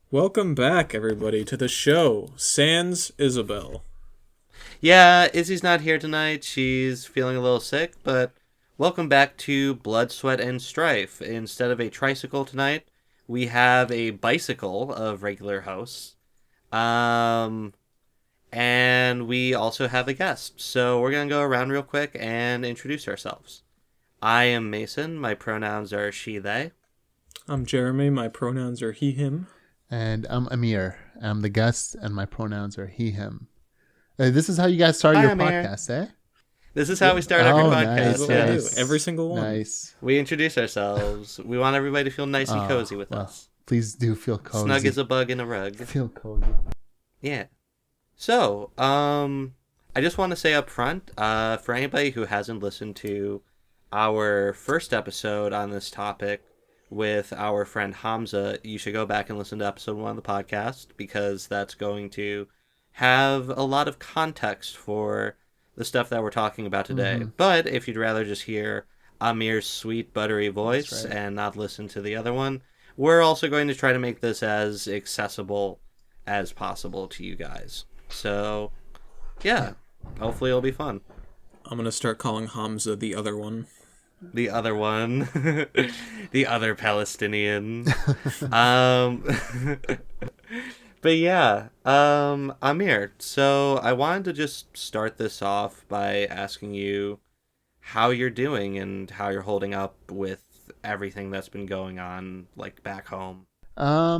Welcome back, everybody, to the show, Sans Isabel. Yeah, Izzy's not here tonight. She's feeling a little sick, but welcome back to Blood, Sweat, and Strife. Instead of a tricycle tonight, we have a bicycle of regular hosts. Um, and we also have a guest. So we're going to go around real quick and introduce ourselves. I am Mason. My pronouns are she, they. I'm Jeremy. My pronouns are he, him. And I'm Amir. I'm the guest, and my pronouns are he, him. This is how you guys start Hi, your Amir. podcast, eh? This is how we start every podcast. Nice, Yes. Every single one. Nice. We introduce ourselves. We want everybody to feel nice and cozy with us. Please do feel cozy. Snug as a bug in a rug. Feel cozy. Yeah. So, I just want to say up front, for anybody who hasn't listened to our first episode on this topic with our friend Hamza, you should go back and listen to episode 1 of the podcast, because that's going to have a lot of context for the stuff that we're talking about today. Mm-hmm. But if you'd rather just hear Amir's sweet, buttery voice right. and not listen to the other one, we're also going to try to make this as accessible as possible to you guys. So, yeah, hopefully it'll be fun. I'm going to start calling Hamza the other one. The other one. The other Palestinian. But yeah, Amir, so I wanted to just start this off by asking you how you're doing and how you're holding up with everything that's been going on, like, back home. I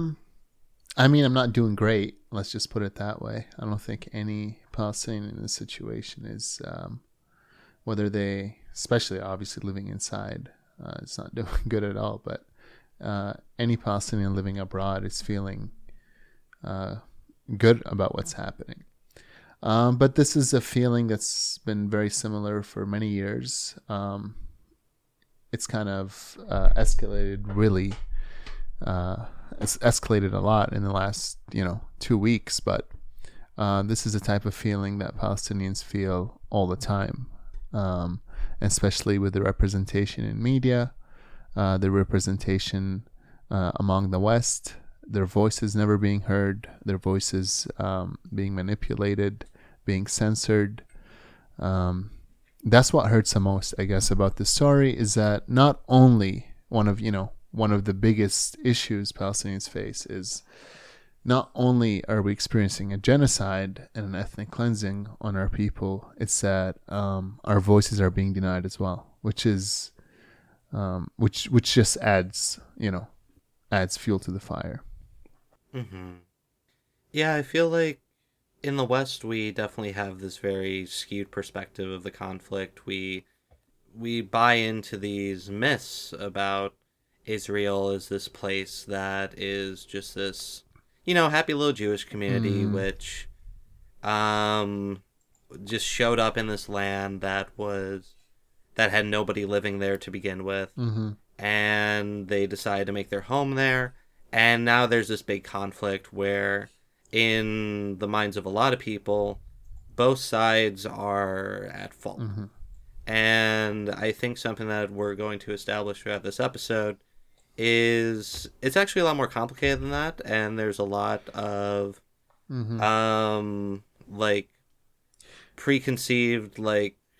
mean, I'm not doing great. Let's just put it that way. I don't think any Palestinian in this situation is, whether they, especially obviously living inside, it's not doing good at all. But any Palestinian living abroad is feeling good about what's happening. But this is a feeling that's been very similar for many years. It's kind of escalated really. It's escalated a lot in the last 2 weeks, but this is a type of feeling that Palestinians feel all the time, especially with the representation in media, the representation among the West, their voices never being heard, their voices being manipulated, being censored. That's what hurts the most, I guess, about this story, is that not only one of the biggest issues Palestinians face is not only are we experiencing a genocide and an ethnic cleansing on our people, it's that our voices are being denied as well, which is which just adds fuel to the fire. Mm-hmm. Yeah, I feel like in the West we definitely have this very skewed perspective of the conflict. We buy into these myths about Israel as this place that is just this, happy little Jewish community, which just showed up in this land that had nobody living there to begin with. Mm-hmm. And they decided to make their home there. And now there's this big conflict where, in the minds of a lot of people, both sides are at fault. Mm-hmm. And I think something that we're going to establish throughout this episode is it's actually a lot more complicated than that. And there's a lot of, preconceived,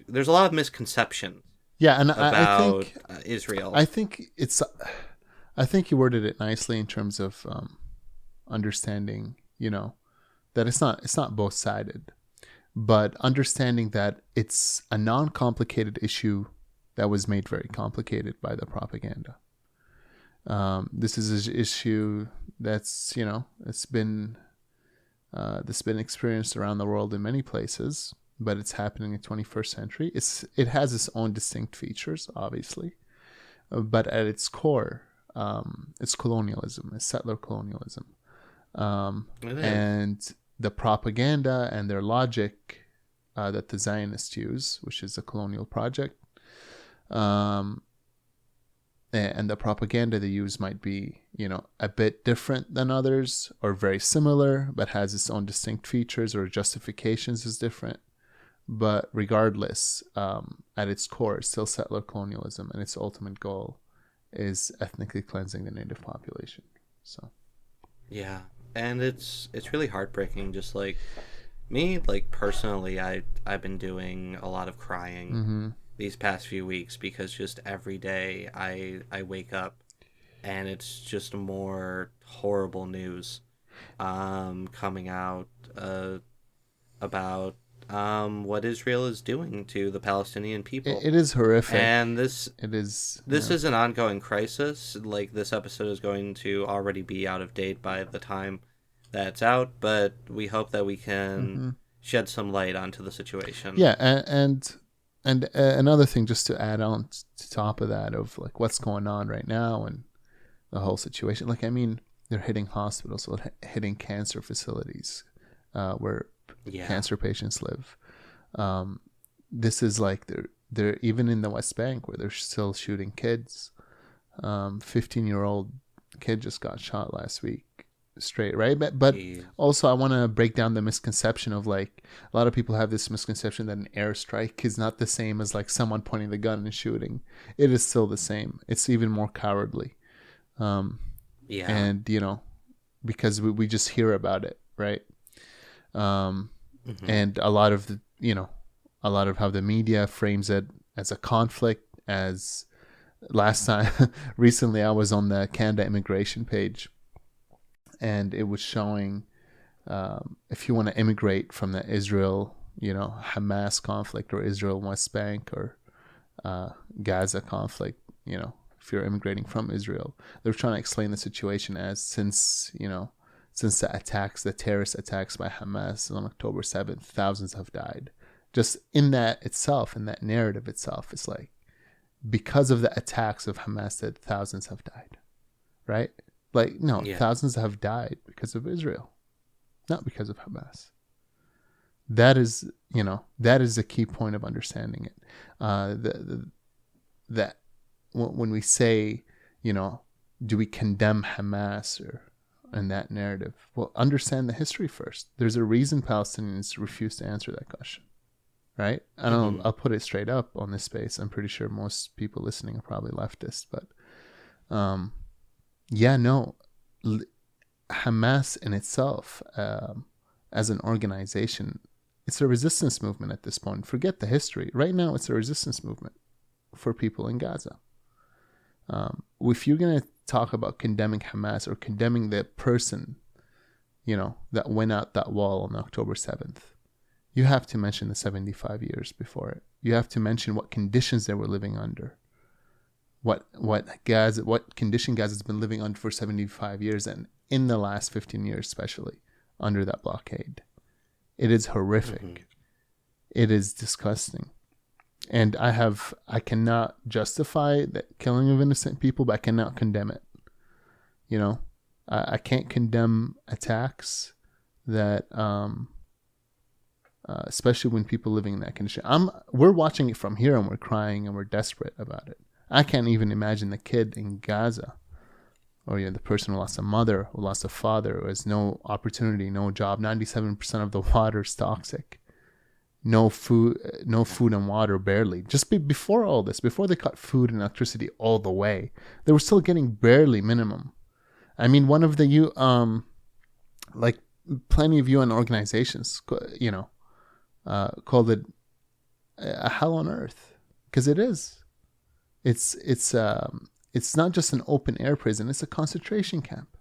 there's a lot of misconceptions. Yeah, and about I think Israel. I think you worded it nicely in terms of understanding, that it's not both sided, but understanding that it's a non-complicated issue that was made very complicated by the propaganda. This is an issue that's that's been experienced around the world in many places, but it's happening in the 21st century. It has its own distinct features, obviously, but at its core, it's colonialism, it's settler colonialism, and the propaganda and their logic that the Zionists use, which is a colonial project, and the propaganda they use might be, a bit different than others or very similar, but has its own distinct features or justifications is different. But regardless, at its core, it's still settler colonialism, and its ultimate goal is ethnically cleansing the native population. So, yeah, and it's really heartbreaking. Just like me, like personally, I've been doing a lot of crying Mm-hmm. these past few weeks because just every day I wake up and it's just more horrible news coming out about what Israel is doing to the Palestinian people. It is horrific. And this It is. this is an ongoing crisis. Like, this episode is going to already be out of date by the time that's out, but we hope that we can Mm-hmm. shed some light onto the situation. Yeah, and another thing, just to add on to top of that, of like what's going on right now and the whole situation. Like, I mean, they're hitting hospitals, so hitting cancer facilities, where Yeah. cancer patients live. This is like they're even in the West Bank where they're still shooting kids. 15-year-old kid just got shot last week straight, right? But Yeah. also I want to break down the misconception of, like, a lot of people have this misconception that an airstrike is not the same as like someone pointing the gun and shooting. It is still the same. It's even more cowardly. Yeah. And because we just hear about it, right? And a lot of how the media frames it as a conflict. As last time, recently, I was on the Canada immigration page, and it was showing, if you want to immigrate from the Israel, Hamas conflict, or Israel West Bank, or Gaza conflict, if you're immigrating from Israel, they're trying to explain the situation as since the terrorist attacks by Hamas on October 7th, thousands have died. Just in that itself, in that narrative itself, it's like, because of the attacks of Hamas, that thousands have died, right? Like, no, Yeah. thousands have died because of Israel, not because of Hamas. That is the key point of understanding it. That when we say, do we condemn Hamas or in that narrative? Well, understand the history first. There's a reason Palestinians refuse to answer that question, right? I don't know, I'll put it straight up on this space. I'm pretty sure most people listening are probably leftists, but Hamas in itself, as an organization, it's a resistance movement at this point. Forget the history. Right now, it's a resistance movement for people in Gaza. If you're going to talk about condemning Hamas or condemning the person, that went out that wall on October 7th, you have to mention the 75 years before it. You have to mention what conditions they were living under. What condition Gaza's been living under for 75 years, and in the last 15 years especially, under that blockade. It is horrific. It is disgusting. And I cannot justify the killing of innocent people, but I cannot condemn it. I can't condemn attacks that, especially when people living in that condition. We're watching it from here and we're crying and we're desperate about it. I can't even imagine the kid in Gaza, or the person who lost a mother, who lost a father, who has no opportunity, no job. 97% of the water is toxic. No food and water, barely. Just before all this, before they cut food and electricity all the way, they were still getting barely minimum. I mean, one of the like plenty of UN organizations, called it a hell on earth, because it is. It's not just an open air prison; it's a concentration camp.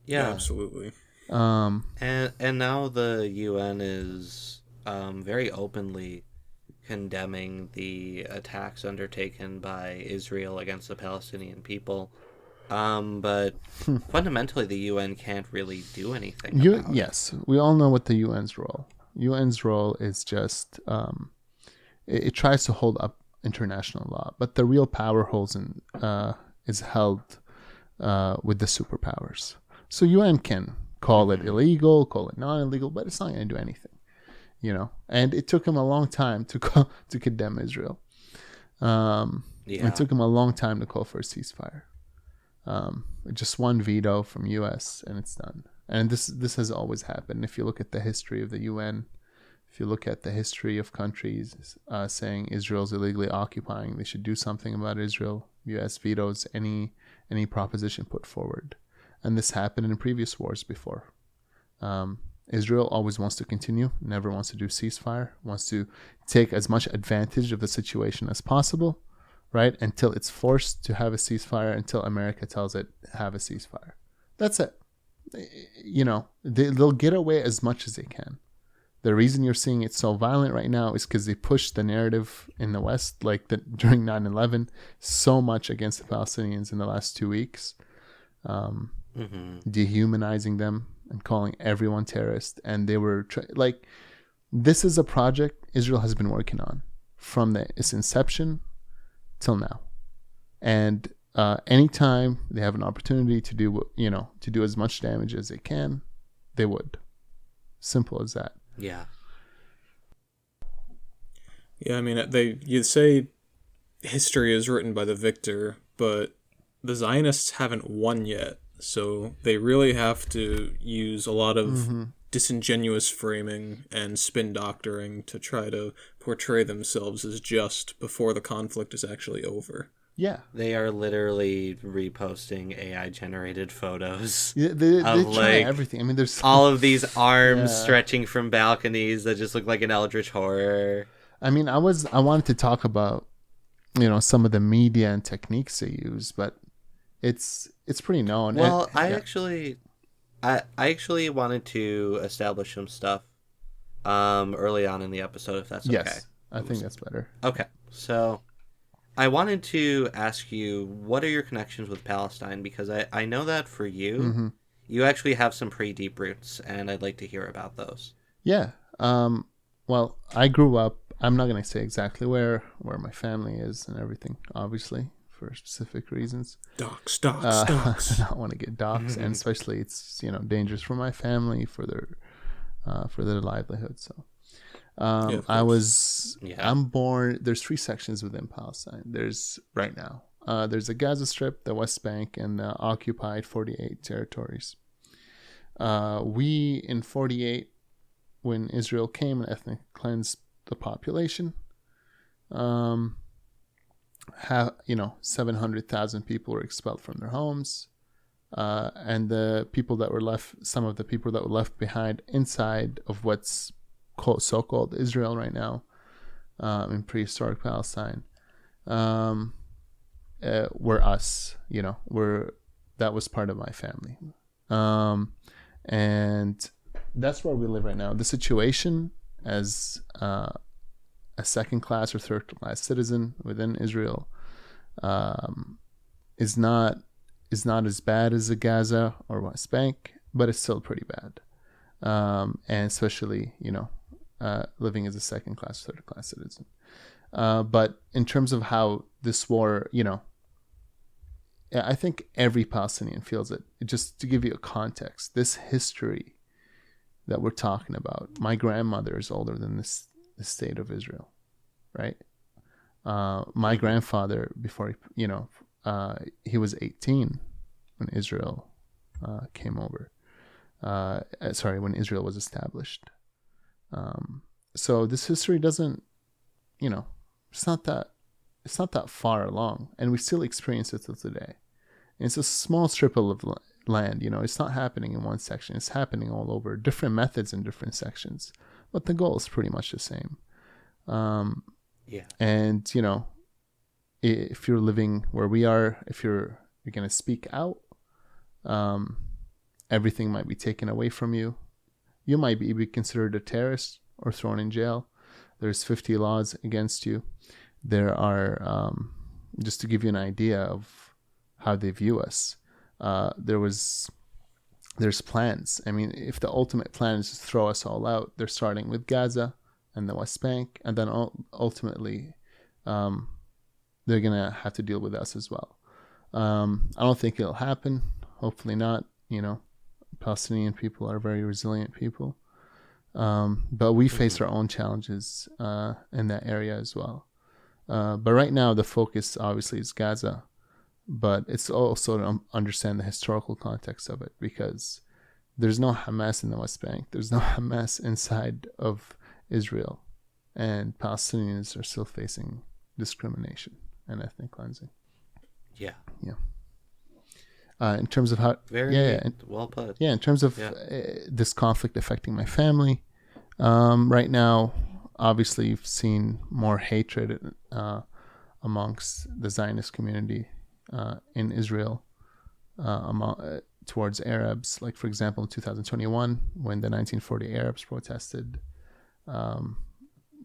Yeah. Absolutely. And now the UN is very openly condemning the attacks undertaken by Israel against the Palestinian people. But fundamentally, the UN can't really do anything about it. Yes, we all know what the UN's role. UN's role is just it tries to hold up international law, but the real power is held with the superpowers. So UN can call it illegal, call it non-illegal, but it's not going to do anything. And it took him a long time to condemn Israel. It took him a long time to call for a ceasefire. Just one veto from US and it's done. And this has always happened. If you look at the history of the UN, if you look at the history of countries saying Israel's illegally occupying, they should do something about Israel, US vetoes any proposition put forward. and this happened in previous wars before. Israel always wants to continue, never wants to do ceasefire, wants to take as much advantage of the situation as possible, right? Until it's forced to have a ceasefire, until America tells it, have a ceasefire. That's it. They'll get away as much as they can. The reason you're seeing it so violent right now is because they pushed the narrative in the West, like during 9/11, so much against the Palestinians in the last 2 weeks, dehumanizing them and calling everyone terrorist. And they were this is a project Israel has been working on from its inception till now. And anytime they have an opportunity to do as much damage as they can, they would. Simple as that. Yeah. Yeah, I mean, you say history is written by the victor, but the Zionists haven't won yet. So they really have to use a lot of disingenuous framing and spin doctoring to try to portray themselves as just before the conflict is actually over. Yeah. They are literally reposting AI-generated photos. Yeah, they try everything. I mean, there's all of these arms stretching from balconies that just look like an eldritch horror. I mean, I wanted to talk about, some of the media and techniques they use, but it's pretty known. Well, I actually wanted to establish some stuff early on in the episode, if that's okay. Yes, I think that's better. Okay, so I wanted to ask you, what are your connections with Palestine? Because I know that for you, you actually have some pretty deep roots, and I'd like to hear about those. Yeah. Well, I grew up, I'm not going to say exactly where my family is and everything, obviously, for specific reasons. Docs. I don't want to get doxxed, and especially it's, dangerous for my family, for their livelihood, so... I'm born, there's 3 sections within Palestine. There's the Gaza Strip, the West Bank, and the occupied 48 territories. We, in 48, when Israel came and ethnic cleansed the population, 700,000 people were expelled from their homes. And some of the people that were left behind inside of what's so-called Israel right now, in prehistoric Palestine, were us. That was part of my family, and that's where we live right now. The situation as a second-class or third-class citizen within Israel is not as bad as the Gaza or West Bank, but it's still pretty bad, and especially living as a second-class, third-class citizen. But in terms of how this war, I think every Palestinian feels it. Just to give you a context, this history that we're talking about, my grandmother is older than the state of Israel, right? My grandfather, before he was 18 when Israel came over. When Israel was established. So this history doesn't, it's not that far along, and we still experience it till today. And it's a small strip of land, it's not happening in one section, it's happening all over, different methods in different sections, but the goal is pretty much the same. And if you're living where we are, if you're going to speak out, everything might be taken away from you. You might be considered a terrorist or thrown in jail. There's 50 laws against you. There are, just to give you an idea of how they view us, there's plans. I mean, if the ultimate plan is to throw us all out, they're starting with Gaza and the West Bank, and then ultimately they're going to have to deal with us as well. I don't think it'll happen. Hopefully not. Palestinian people are very resilient people. But we face our own challenges in that area as well. But right now, the focus obviously is Gaza. But it's also to understand the historical context of it, because there's no Hamas in the West Bank. There's no Hamas inside of Israel. And Palestinians are still facing discrimination and ethnic cleansing. Yeah. Yeah. In terms of how, Very well put. in terms of this conflict affecting my family, right now, obviously, you've seen more hatred amongst the Zionist community in Israel towards Arabs. Like, for example, in 2021, when the 1940 Arabs protested,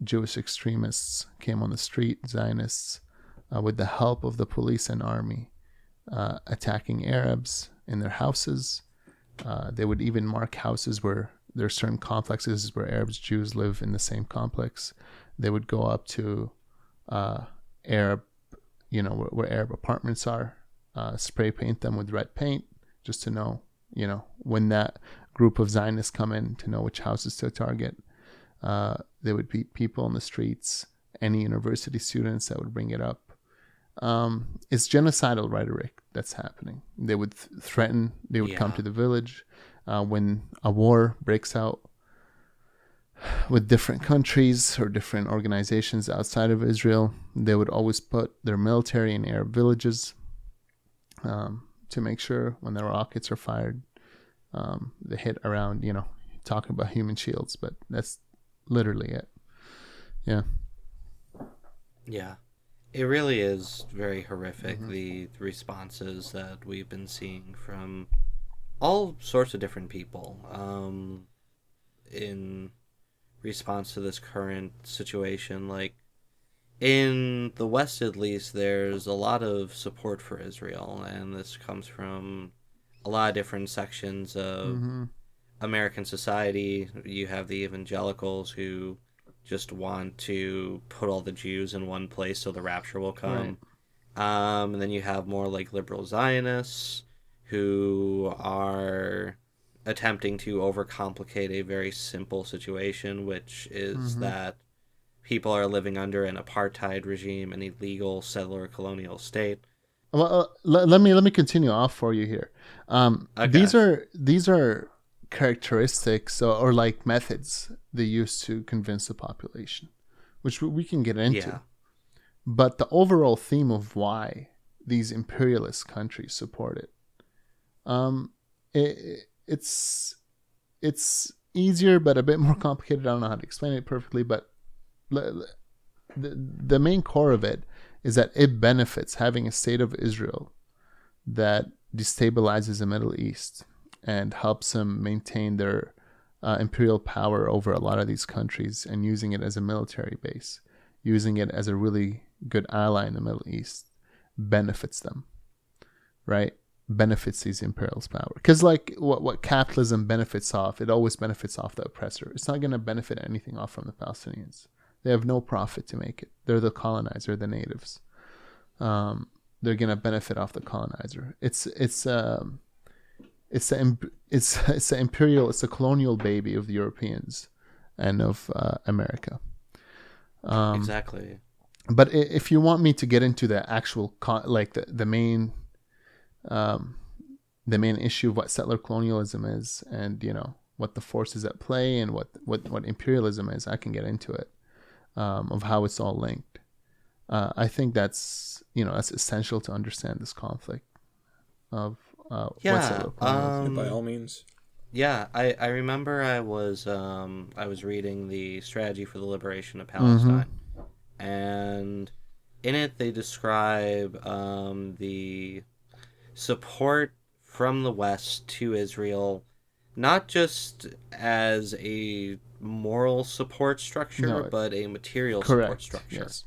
Jewish extremists came on the street, Zionists, with the help of the police and army, attacking Arabs in their houses. They would even mark houses where there are certain complexes where Arabs, Jews live in the same complex. They would go up to Arab, where Arab apartments are, spray paint them with red paint just to know, when that group of Zionists come in, to know which houses to target. There would be people in the streets, any university students that would bring it up. It's genocidal rhetoric that's happening. They would threaten, they would come to the village. When a war breaks out with different countries or different organizations outside of Israel, they would always put their military in Arab villages to make sure when the rockets are fired, they hit around, talking about human shields, but that's literally it. Yeah. Yeah. It really is very horrific, the responses that we've been seeing from all sorts of different people in response to this current situation. Like, in the West, at least, there's a lot of support for Israel, and this comes from a lot of different sections of American society. You have the evangelicals who just want to put all the Jews in one place so the rapture will come. Right. And then you have more like liberal Zionists who are attempting to overcomplicate a very simple situation, which is that people are living under an apartheid regime, an illegal settler colonial state. Well, let me continue off for you here. Okay. These are characteristics or like methods they use to convince the population, which we can get into. Yeah. But the overall theme of why these imperialist countries support it, it's easier but a bit more complicated. I don't know how to explain it perfectly, but the main core of it is that it benefits having a state of Israel that destabilizes the Middle East and helps them maintain their imperial power over a lot of these countries, and using it as a military base, using it as a really good ally in the Middle East, benefits them, right? Benefits these imperialist power. Because like what capitalism benefits off, it always benefits off the oppressor. It's not going to benefit anything off from the Palestinians. They have no profit to make it. They're the colonizer, the natives. They're going to benefit off the colonizer. It's the imperial, it's the colonial baby of the Europeans and of America. Exactly. But if you want me to get into the actual the main issue of what settler colonialism is, and what the forces at play and what imperialism is, I can get into it, of how it's all linked. I think that's essential to understand this conflict of by all means. Yeah, I remember I was reading the Strategy for the Liberation of Palestine, and in it they describe the support from the West to Israel, not just as a moral support structure, but a material support structure. Yes.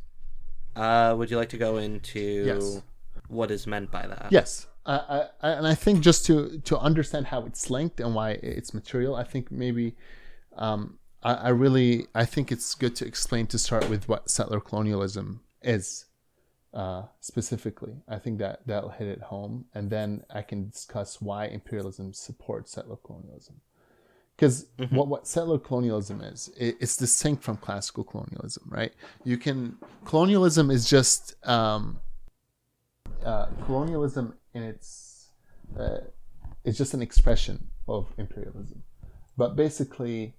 Would you like to go into what is meant by that? Yes. And I think just to understand how it's linked and why it's material, I think maybe I think it's good to explain, to start with what settler colonialism is specifically. I think that'll hit it home, and then I can discuss why imperialism supports settler colonialism. Because what settler colonialism is, it's distinct from classical colonialism, right? Colonialism is just colonialism in it's just an expression of imperialism. But basically,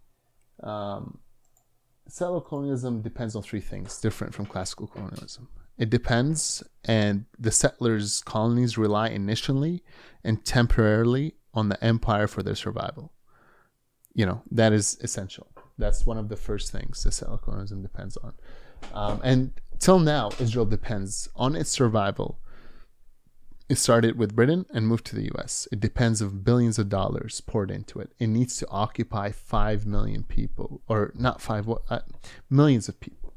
settler colonialism depends on three things different from classical colonialism. It depends, and the settlers' colonies rely initially and temporarily on the empire for their survival. That is essential. That's one of the first things the settler colonialism depends on. And till now, Israel depends on its survival. It started with Britain and moved to the US. It depends of billions of dollars poured into it. It needs to occupy 5 million people, or not five, millions of people.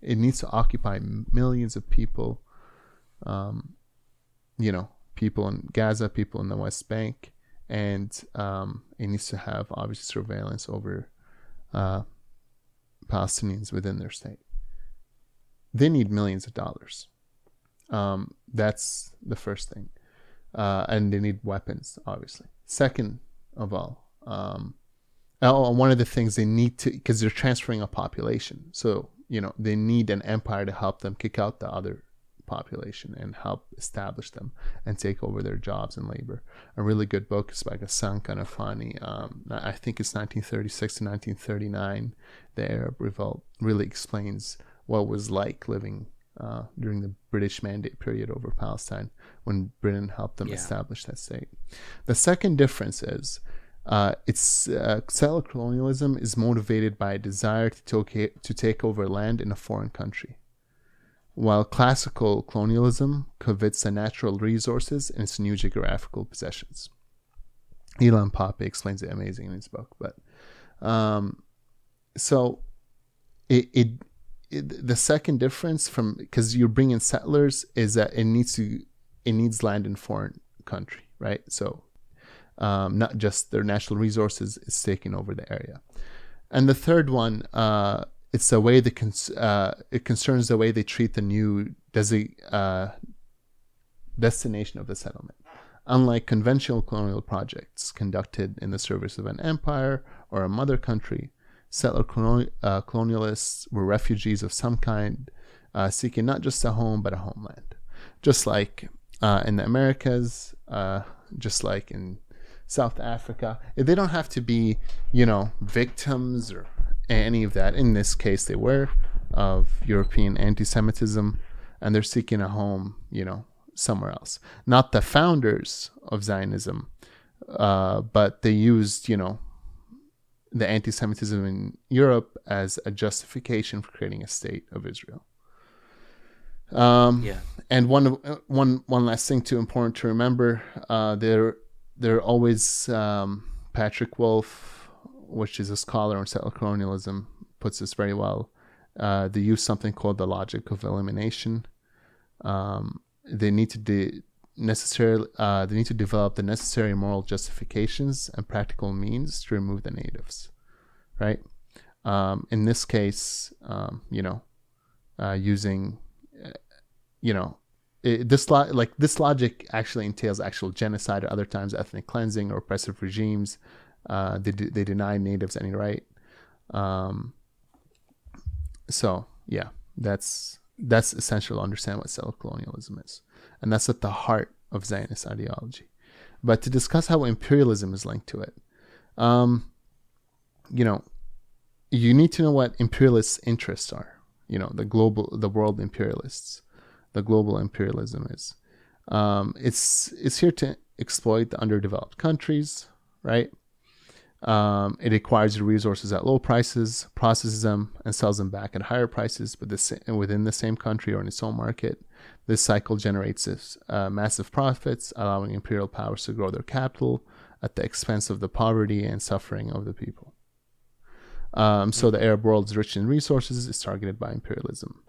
It needs to occupy millions of people, people in Gaza, people in the West Bank, and it needs to have, obviously, surveillance over Palestinians within their state. They need millions of dollars. That's the first thing. And they need weapons, obviously. Second of all, one of the things they need to, because they're transferring a population. So, they need an empire to help them kick out the other population and help establish them and take over their jobs and labor. A really good book is by Ghassan Kanafani. I think it's 1936 to 1939. The Arab Revolt really explains what it was like living during the British Mandate period over Palestine when Britain helped them establish that state. The second difference is settler colonialism is motivated by a desire to take over land in a foreign country, while classical colonialism covets the natural resources and its new geographical possessions. Ilan Pape explains it amazing in his book. But so the second difference because you're bringing settlers is that it needs land in foreign country, right? So not just their natural resources is taking over the area. And the third one, it's the way it concerns the way they treat the new destination of the settlement. Unlike conventional colonial projects conducted in the service of an empire or a mother country, settler colonialists were refugees of some kind, seeking not just a home but a homeland. Just like in the Americas, just like in South Africa, they don't have to be, victims or any of that. In this case, they were of European anti-Semitism, and they're seeking a home, somewhere else. Not the founders of Zionism, but they used, the anti-Semitism in Europe as a justification for creating a state of Israel. And one last thing too important to remember, there always Patrick Wolf, which is a scholar on settler colonialism, puts this very well. They use something called the logic of elimination. They need to develop the necessary moral justifications and practical means to remove the natives, right? In this case, using, this logic actually entails actual genocide, or other times ethnic cleansing or oppressive regimes. They deny natives any right. So yeah, that's essential to understand what settler colonialism is, and that's at the heart of Zionist ideology. But to discuss how imperialism is linked to it, you need to know what imperialist interests are. The world imperialists, the global imperialism is. It's here to exploit the underdeveloped countries, right? It acquires the resources at low prices, processes them, and sells them back at higher prices, but within the same country or in its own market. This cycle generates massive profits, allowing imperial powers to grow their capital at the expense of the poverty and suffering of the people. So the Arab world is rich in resources, is targeted by imperialism.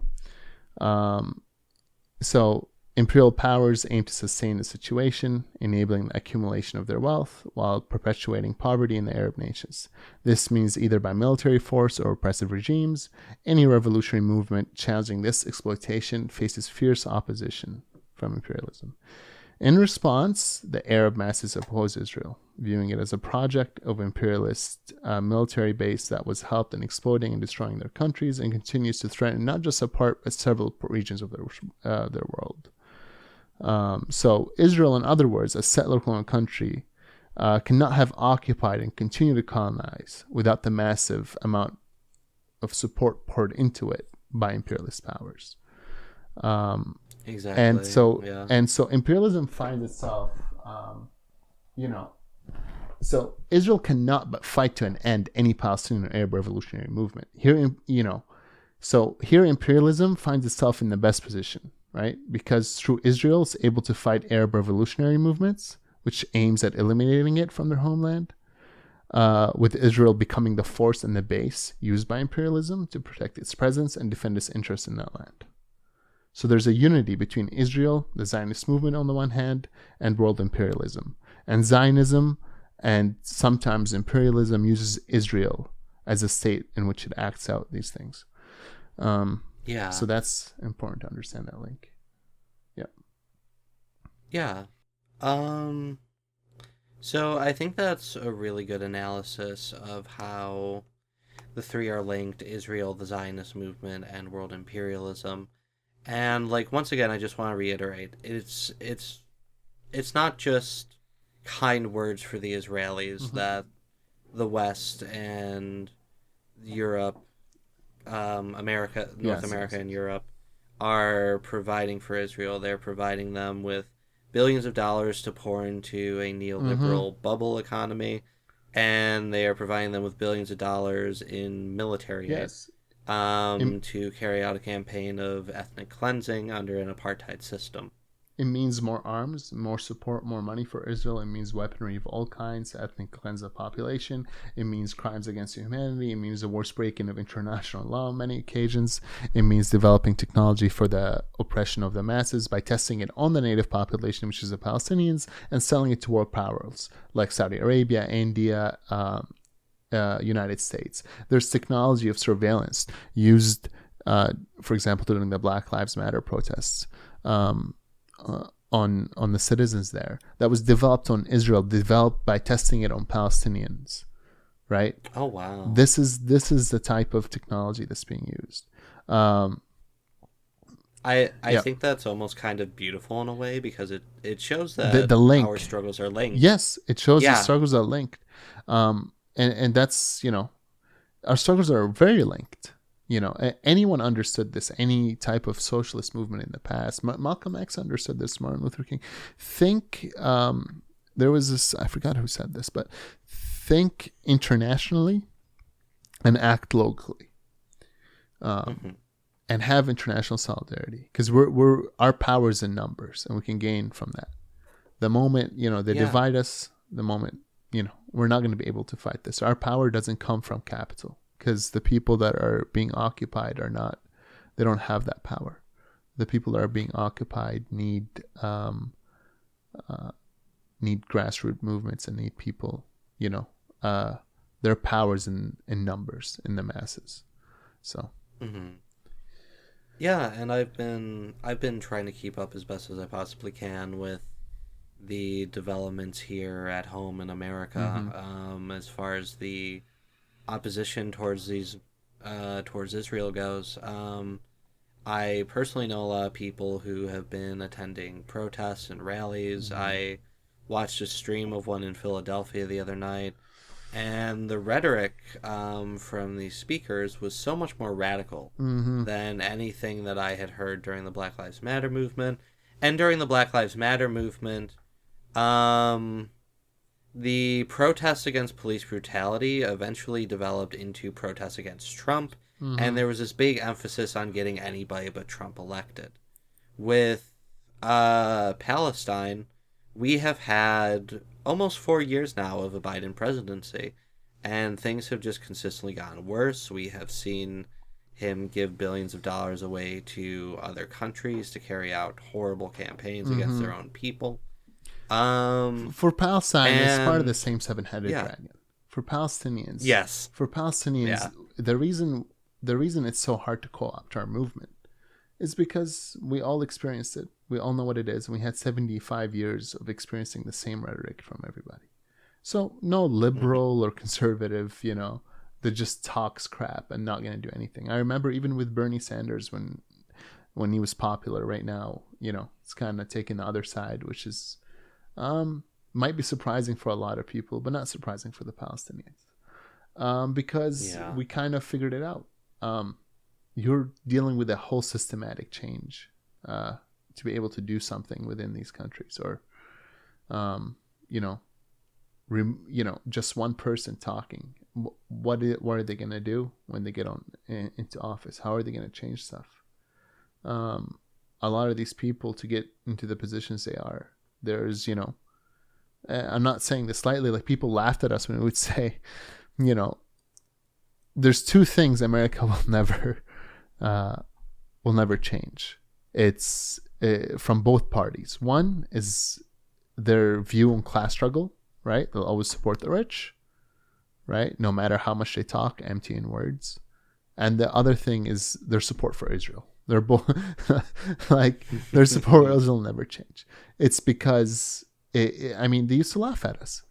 So imperial powers aim to sustain the situation, enabling the accumulation of their wealth while perpetuating poverty in the Arab nations. This means either by military force or oppressive regimes. Any revolutionary movement challenging this exploitation faces fierce opposition from imperialism. In response, the Arab masses oppose Israel, viewing it as a project of imperialist military base that was helped in exploiting and destroying their countries and continues to threaten not just a part but several regions of their world. So Israel, in other words, a settler colonial country, cannot have occupied and continue to colonize without the massive amount of support poured into it by imperialist powers. Exactly. And so imperialism finds itself, you know, so Israel cannot but fight to an end any Palestinian Arab revolutionary movement. Here imperialism finds itself in the best position, right? Because through Israel, it's able to fight Arab revolutionary movements, which aims at eliminating it from their homeland, with Israel becoming the force and the base used by imperialism to protect its presence and defend its interests in that land. So there's a unity between Israel, the Zionist movement on the one hand, and world imperialism. And Zionism and sometimes imperialism uses Israel as a state in which it acts out these things. So that's important to understand that link. Yeah. So I think that's a really good analysis of how the three are linked: Israel, the Zionist movement, and world imperialism. And like, once again, I just want to reiterate, it's not just kind words for the Israelis that the West and Europe, North America and Europe are providing for Israel. They're providing them with billions of dollars to pour into a neoliberal bubble economy, and they are providing them with billions of dollars in military aid to carry out a campaign of ethnic cleansing under an apartheid system. It means more arms, more support, more money for Israel. It means weaponry of all kinds, ethnic cleanse of population. It means crimes against humanity. It means the worst breaking of international law on many occasions. It means developing technology for the oppression of the masses by testing it on the native population, which is the Palestinians, and selling it to world powers like Saudi Arabia, India, United States. There's technology of surveillance used, for example, during the Black Lives Matter protests. On the citizens there, that was developed on Israel, developed by testing it on Palestinians, right? Oh wow! This is the type of technology that's being used. I think that's almost kind of beautiful in a way, because it shows that the link. Our struggles are linked. Yes, it shows the struggles are linked, and that's, our struggles are very linked. Anyone understood this. Any type of socialist movement in the past. Malcolm X understood this. Martin Luther King. Think there was this. I forgot who said this, but think internationally and act locally, and have international solidarity. Because our power is in numbers, and we can gain from that. The moment they divide us, the moment we're not going to be able to fight this. Our power doesn't come from capital. Because the people that are being occupied they don't have that power. The people that are being occupied need grassroots movements and need people, their powers in numbers, in the masses. So. Yeah, and I've been trying to keep up as best as I possibly can with the developments here at home in America, as far as the opposition towards Israel goes. I personally know a lot of people who have been attending protests and rallies. I watched a stream of one in Philadelphia the other night, and the rhetoric from the speakers was so much more radical than anything that I had heard during the Black Lives Matter movement. And during the Black Lives Matter movement, the protests against police brutality eventually developed into protests against Trump, and there was this big emphasis on getting anybody but Trump elected. With Palestine, we have had almost 4 years now of a Biden presidency, and things have just consistently gotten worse. We have seen him give billions of dollars away to other countries to carry out horrible campaigns against their own people. For Palestine, it's part of the same seven-headed dragon. For Palestinians, the reason it's so hard to co-opt our movement is because we all experienced it. We all know what it is, and we had 75 years of experiencing the same rhetoric from everybody. So no liberal or conservative, that just talks crap and not going to do anything. I remember even with Bernie Sanders when he was popular. Right now, it's kind of taking the other side, which is might be surprising for a lot of people, but not surprising for the Palestinians, because we kind of figured it out. You're dealing with a whole systematic change to be able to do something within these countries, or just one person talking. What are they going to do when they get into office? How are they going to change stuff? A lot of these people, to get into the positions they are, there's, I'm not saying this lightly, like people laughed at us when we would say, there's two things America will never change. It's from both parties. One is their view on class struggle, right? They'll always support the rich, right? No matter how much they talk, empty in words. And the other thing is their support for Israel. They're both like, their support for Israel will never change. It's because they used to laugh at us,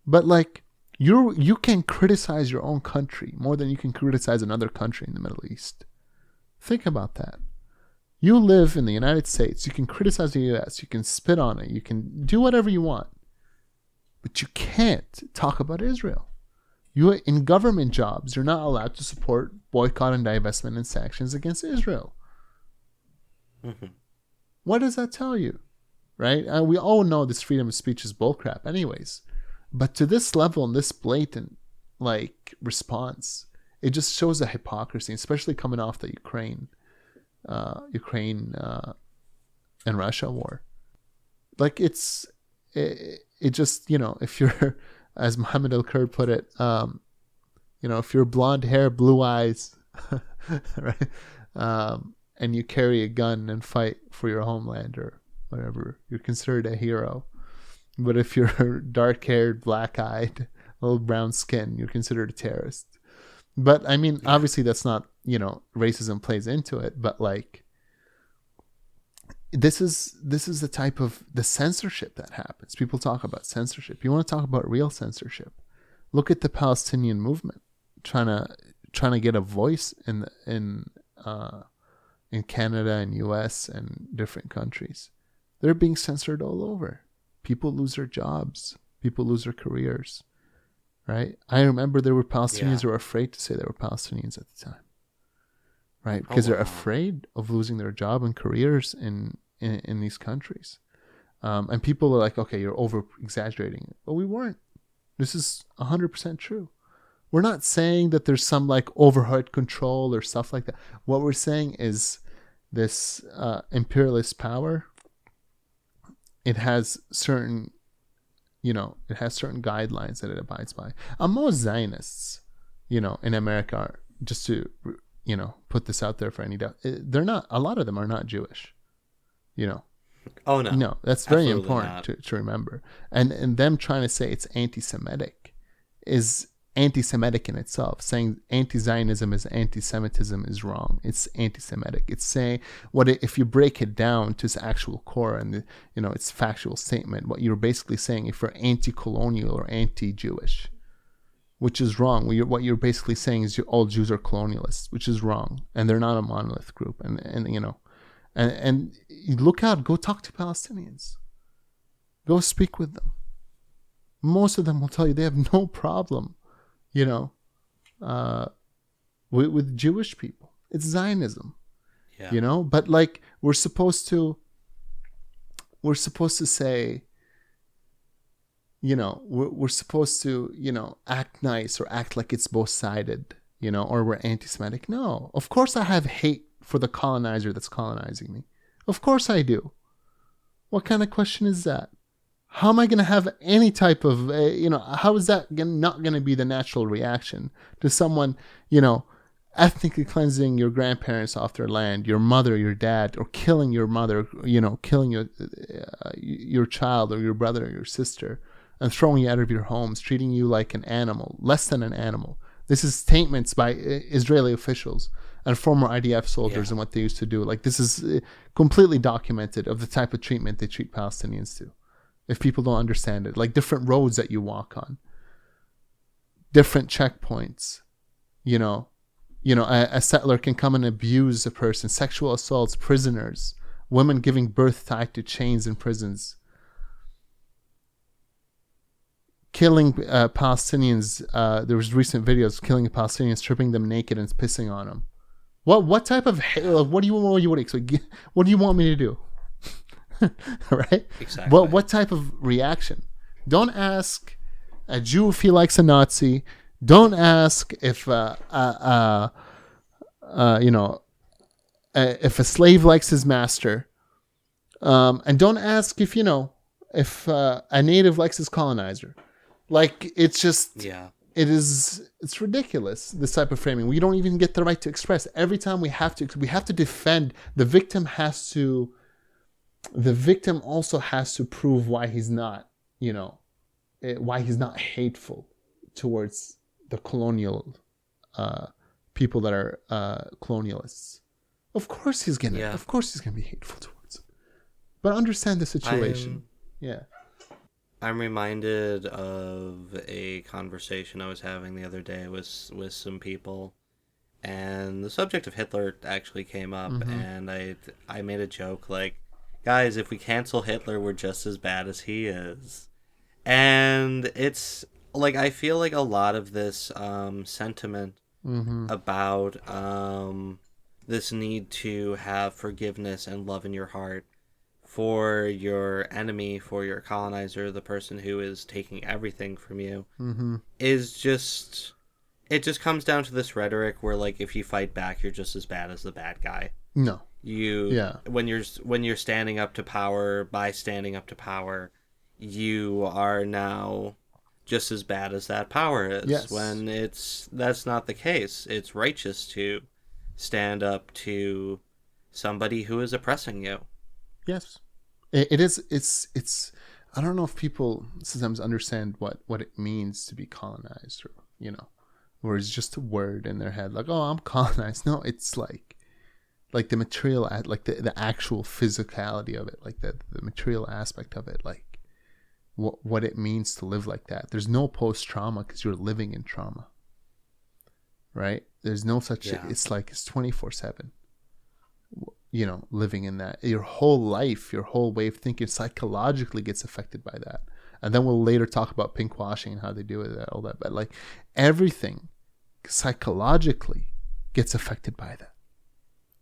but like you can criticize your own country more than you can criticize another country in the Middle East. Think about that. You live in the United States. You can criticize the U.S. You can spit on it. You can do whatever you want, but you can't talk about Israel. You, in government jobs, you're not allowed to support boycott and divestment and sanctions against Israel. Mm-hmm. What does that tell you? Right? We all know this freedom of speech is bullcrap anyways. But to this level and this blatant response, it just shows the hypocrisy, especially coming off the Ukraine and Russia war. Like it just, if you're, as Mohammed Al-Kurd put it, if you're blonde hair, blue eyes, right? And you carry a gun and fight for your homeland or whatever, you're considered a hero. But if you're dark-haired, black-eyed, little brown skin, you're considered a terrorist. But I mean, obviously that's not, racism plays into it, but like, this is the type of the censorship that happens. People talk about censorship. You want to talk about real censorship? Look at the Palestinian movement trying to get a voice in Canada and US and different countries. They're being censored all over. People lose their jobs. People lose their careers. Right? I remember there were Palestinians who were afraid to say they were Palestinians at the time. Right? Because they're afraid of losing their job and careers in these countries. And people were like, okay, you're over exaggerating it. But we weren't. This is 100% true. We're not saying that there's some like overhead control or stuff like that. What we're saying is this imperialist power, it has certain guidelines that it abides by. And most Zionists, in America, are, just to, put this out there for any doubt, they're not, a lot of them are not Jewish, Oh, no. No, that's very Absolutely important to remember. And them trying to say it's anti-Semitic is anti-Semitic in itself. Saying anti-Zionism is anti-Semitism is wrong. It's anti-Semitic. It's saying if you break it down to its actual core and its factual statement, what you're basically saying, if you're anti-colonial or anti-Jewish, which is wrong. What you're basically saying is all Jews are colonialists, which is wrong, and they're not a monolith group. And you look out, go talk to Palestinians, go speak with them. Most of them will tell you they have no problem, with Jewish people. It's Zionism, But like we're supposed to say, we're supposed to, act nice or act like it's both-sided, or we're anti-Semitic. No, of course I have hate for the colonizer that's colonizing me. Of course I do. What kind of question is that? How am I going to have any type of, how is that not going to be the natural reaction to someone, ethnically cleansing your grandparents off their land, your mother, your dad, or killing your mother, killing your child or your brother or your sister, and throwing you out of your homes, treating you like an animal, less than an animal. This is statements by Israeli officials and former IDF soldiers and what they used to do. Like, this is completely documented of the type of treatment they treat Palestinians to. If people don't understand it, like different roads that you walk on, different checkpoints, a settler can come and abuse a person, sexual assaults, prisoners, women giving birth tied to chains in prisons, killing Palestinians. There was recent videos killing Palestinians, stripping them naked and pissing on them, What type of what do you what do you want me to do? Right? Exactly. What type of reaction? Don't ask a Jew if he likes a Nazi. Don't ask if if a slave likes his master. And don't ask if if a native likes his colonizer. Like, it's just Yeah. it's ridiculous, this type of framing. We don't even get the right to express. Every time we have to defend. The victim also has to prove why he's not hateful towards the colonial people that are colonialists. Of course he's gonna be hateful towards them. But understand the situation. I'm reminded of a conversation I was having the other day with some people, and the subject of Hitler actually came up, and I made a joke like, guys, if we cancel Hitler, we're just as bad as he is. And it's like, I feel like a lot of this sentiment about this need to have forgiveness and love in your heart for your enemy, for your colonizer, the person who is taking everything from you, is just, it just comes down to this rhetoric where, like, if you fight back, you're just as bad as the bad guy. No. When you're standing up to power, by standing up to power, you are now just as bad as that power is. Yes. When that's not the case. It's righteous to stand up to somebody who is oppressing you. Yes, it is. It's. I don't know if people sometimes understand what it means to be colonized, or it's just a word in their head, like, oh, I'm colonized. No, it's like the material, like the actual physicality of it, like the material aspect of it, like what it means to live like that. There's no post-trauma because you're living in trauma, right? There's no such. Yeah. It's like it's 24/7. Living in that, your whole life, your whole way of thinking psychologically gets affected by that. And then we'll later talk about pink washing and how they do with that, all that. But like, everything psychologically gets affected by that.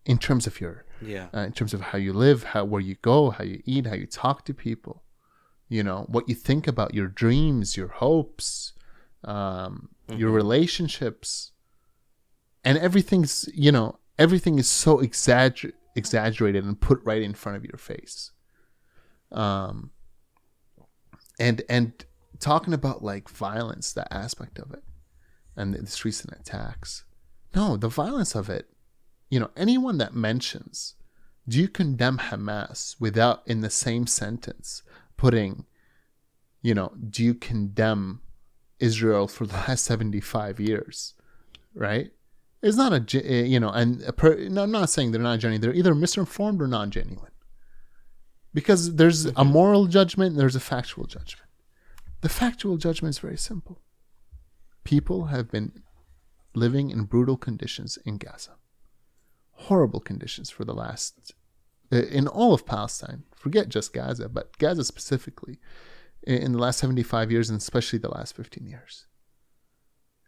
In terms of in terms of how you live, where you go, how you eat, how you talk to people, what you think about, your dreams, your hopes, your relationships, and everything is so exaggerated and put right in front of your face. And talking about like violence, that aspect of it, and this recent attacks. No, the violence of it, anyone that mentions, do you condemn Hamas without in the same sentence putting, do you condemn Israel for the last 75 years, right? It's not I'm not saying they're not genuine. They're either misinformed or not genuine. Because there's a moral judgment and there's a factual judgment. The factual judgment is very simple. People have been living in brutal conditions in Gaza. Horrible conditions for the last, in all of Palestine. Forget just Gaza, but Gaza specifically, in the last 75 years and especially the last 15 years.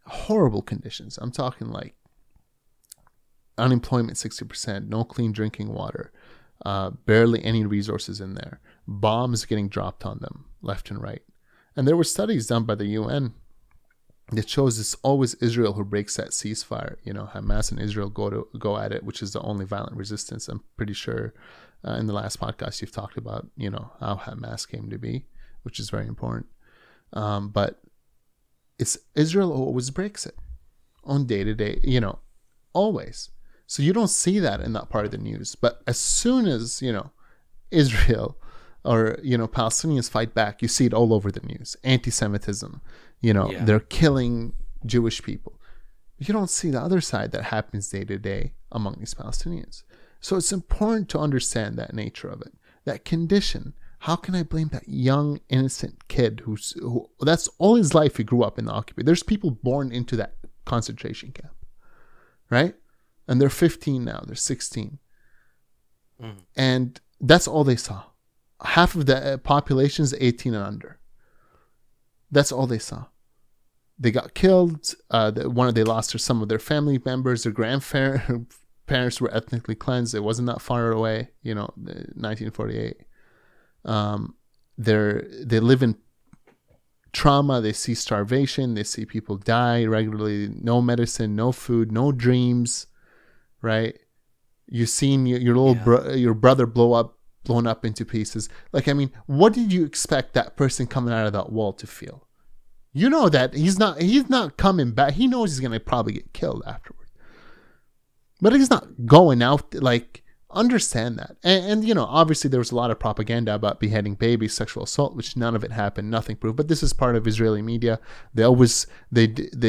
Horrible conditions. I'm talking like unemployment 60%, no clean drinking water, barely any resources in there, bombs getting dropped on them left and right. And there were studies done by the UN that shows it's always Israel who breaks that ceasefire. Hamas and Israel go at it, which is the only violent resistance. I'm pretty sure in the last podcast you've talked about how Hamas came to be, which is very important. But it's Israel who always breaks it on day to day, always. So you don't see that in that part of the news. But as soon as, Israel or, Palestinians fight back, you see it all over the news. Anti-Semitism, they're killing Jewish people. You don't see the other side that happens day to day among these Palestinians. So it's important to understand that nature of it, that condition. How can I blame that young, innocent kid who that's all his life he grew up in the occupied? There's people born into that concentration camp, right? And they're 15 now, they're 16. And that's all they saw. Half of the population is 18 and under. That's all they saw. They got killed. They lost some of their family members, their parents were ethnically cleansed. It wasn't that far away, 1948. They live in trauma. They see starvation. They see people die regularly. No medicine, no food, no dreams, right? You've seen your little your brother blown up into pieces. Like, I mean, what did you expect that person coming out of that wall to feel? You know that he's not coming back. He knows he's going to probably get killed afterwards. But he's not going out, like, understand that. And obviously there was a lot of propaganda about beheading babies, sexual assault, which none of it happened, nothing proved. But this is part of Israeli media. They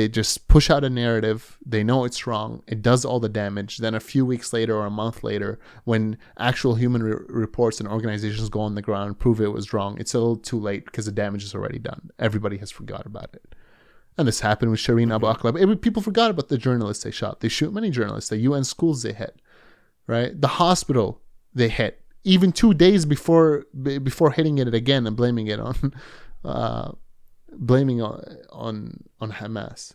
just push out a narrative. They know it's wrong. It does all the damage. Then a few weeks later or a month later, when actual human reports and organizations go on the ground and prove it was wrong, it's a little too late because the damage is already done. Everybody has forgot about it. And this happened with Shireen Abu Akleh. People forgot about the journalists they shot. They shoot many journalists. The UN schools they hit. Right, the hospital they hit even 2 days before hitting it again and blaming it on Hamas.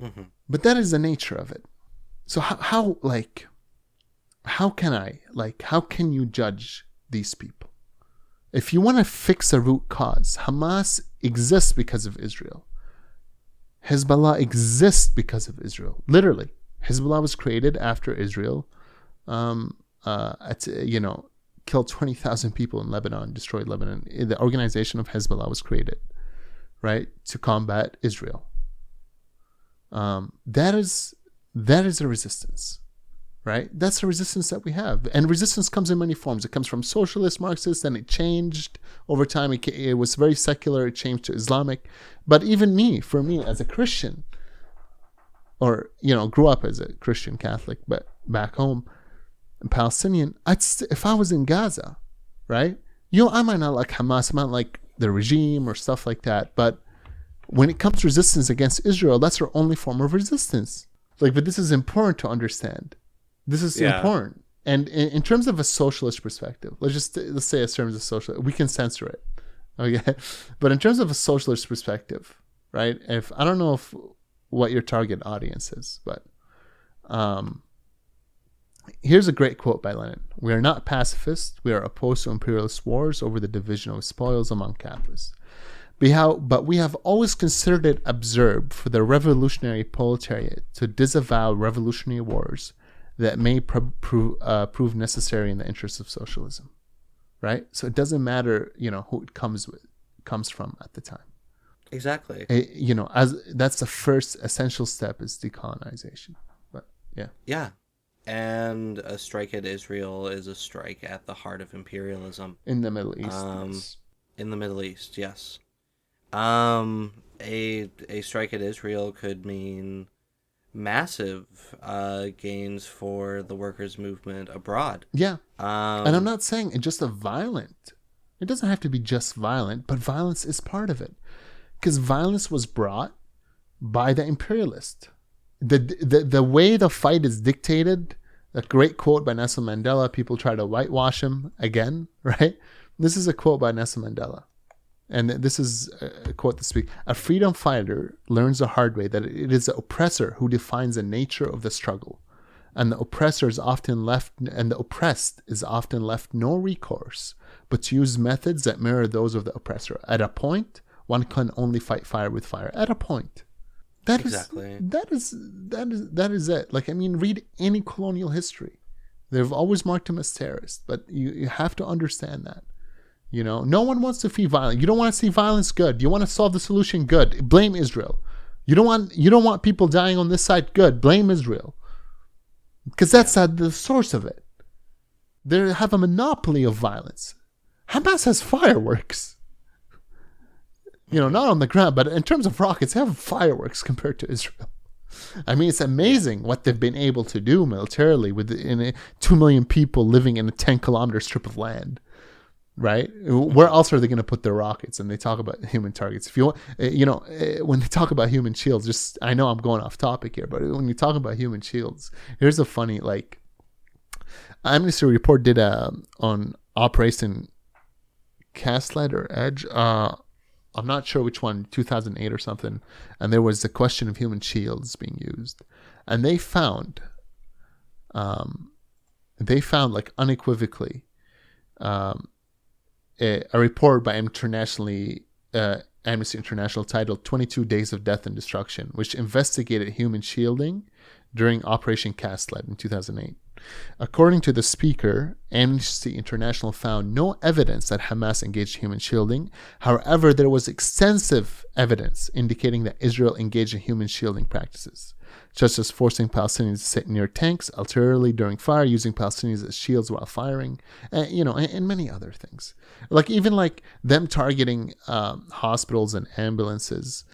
Mm-hmm. But that is the nature of it. So how can you judge these people? If you want to fix a root cause, Hamas exists because of Israel. Hezbollah exists because of Israel. Literally, Hezbollah was created after Israel. Killed 20,000 people in Lebanon, destroyed Lebanon. The organization of Hezbollah was created, right, to combat Israel. That is a resistance, right? That's the resistance that we have. And resistance comes in many forms. It comes from socialist, Marxist, and it changed over time. It was very secular. It changed to Islamic. But even for me as a Christian, or, grew up as a Christian Catholic, but back home, Palestinian, if I was in Gaza, right? I might not like Hamas, I might like the regime or stuff like that, but when it comes to resistance against Israel, that's our only form of resistance. But this is important to understand. This is important. And in terms of a socialist perspective, let's say in terms of social, we can censor it, okay? But in terms of a socialist perspective, right? I don't know what your target audience is, but here's a great quote by Lenin. We are not pacifists. We are opposed to imperialist wars over the division of spoils among capitalists. But we have always considered it absurd for the revolutionary proletariat to disavow revolutionary wars that may prove necessary in the interests of socialism. Right? So it doesn't matter, who it comes from at the time. Exactly. As that's the first essential step is decolonization. But yeah. Yeah. And a strike at Israel is a strike at the heart of imperialism. In the Middle East. Yes. In the Middle East, yes. A strike at Israel could mean massive gains for the workers' movement abroad. Yeah. And I'm not saying it doesn't have to be just violent, but violence is part of it. Because violence was brought by the imperialist. The way the fight is dictated, a great quote by Nelson Mandela. People try to whitewash him again, right? This is a quote by Nelson Mandela. And this is a quote that speaks: a freedom fighter learns the hard way that it is the oppressor who defines the nature of the struggle. And the oppressed is often left no recourse but to use methods that mirror those of the oppressor. At a point, one can only fight fire with fire. At a point. That is it. Read any colonial history. They've always marked him as terrorist, but you have to understand that. No one wants to see violence. You don't want to see violence. Good. You want to solve the solution. Good. Blame Israel. You don't want people dying on this side. Good. Blame Israel. Because that's the source of it. They have a monopoly of violence. Hamas has fireworks. Not on the ground, but in terms of rockets, they have fireworks compared to Israel. It's amazing what they've been able to do militarily with 2 million people living in a 10-kilometer strip of land, right? Where else are they going to put their rockets? And they talk about human targets. If you want, when they talk about human shields, I know I'm going off topic here, but when you talk about human shields, here's a funny, Amnesty Report did on Operation Castlet or Edge. I'm not sure which one, 2008 or something. And there was a question of human shields being used. And they found they found like unequivocally a report by Amnesty International titled 22 Days of Death and Destruction, which investigated human shielding during Operation Cast Lead in 2008. According to the speaker, Amnesty International found no evidence that Hamas engaged in human shielding. However, there was extensive evidence indicating that Israel engaged in human shielding practices, such as forcing Palestinians to sit near tanks, artillery during fire, using Palestinians as shields while firing, and many other things. Like even like them targeting hospitals and ambulances,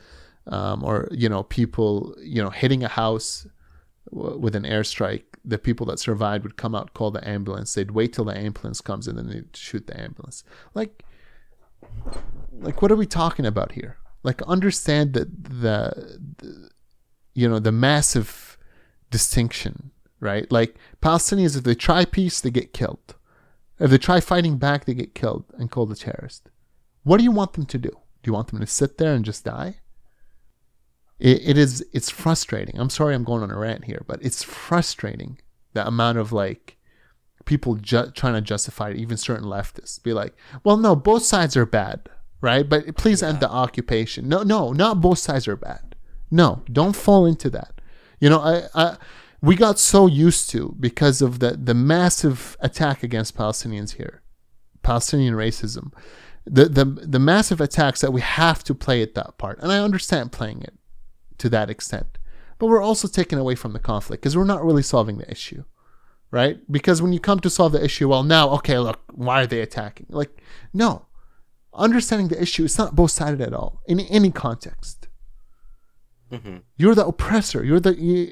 or people hitting a house with an airstrike. The people that survived would come out, call the ambulance. They'd wait till the ambulance comes, and then they'd shoot the ambulance. Like what are we talking about here? Like, understand that the massive distinction, right? Like, Palestinians, if they try peace, they get killed. If they try fighting back, they get killed and called a terrorist. What do you want them to do? Do you want them to sit there and just die? It's frustrating. I'm sorry I'm going on a rant here, but it's frustrating the amount of like people trying to justify it, even certain leftists. Be like, well, no, both sides are bad, right? But please end the occupation. No, not both sides are bad. No, don't fall into that. We got so used to, because of the massive attack against Palestinians here, Palestinian racism, the massive attacks, that we have to play it that part. And I understand playing it to that extent, but we're also taken away from the conflict because we're not really solving the issue, right? Because when you come to solve the issue, well, now, okay, look, why are they attacking? Like, no, understanding the issue, it's not both-sided at all in any context. Mm-hmm. You're the oppressor.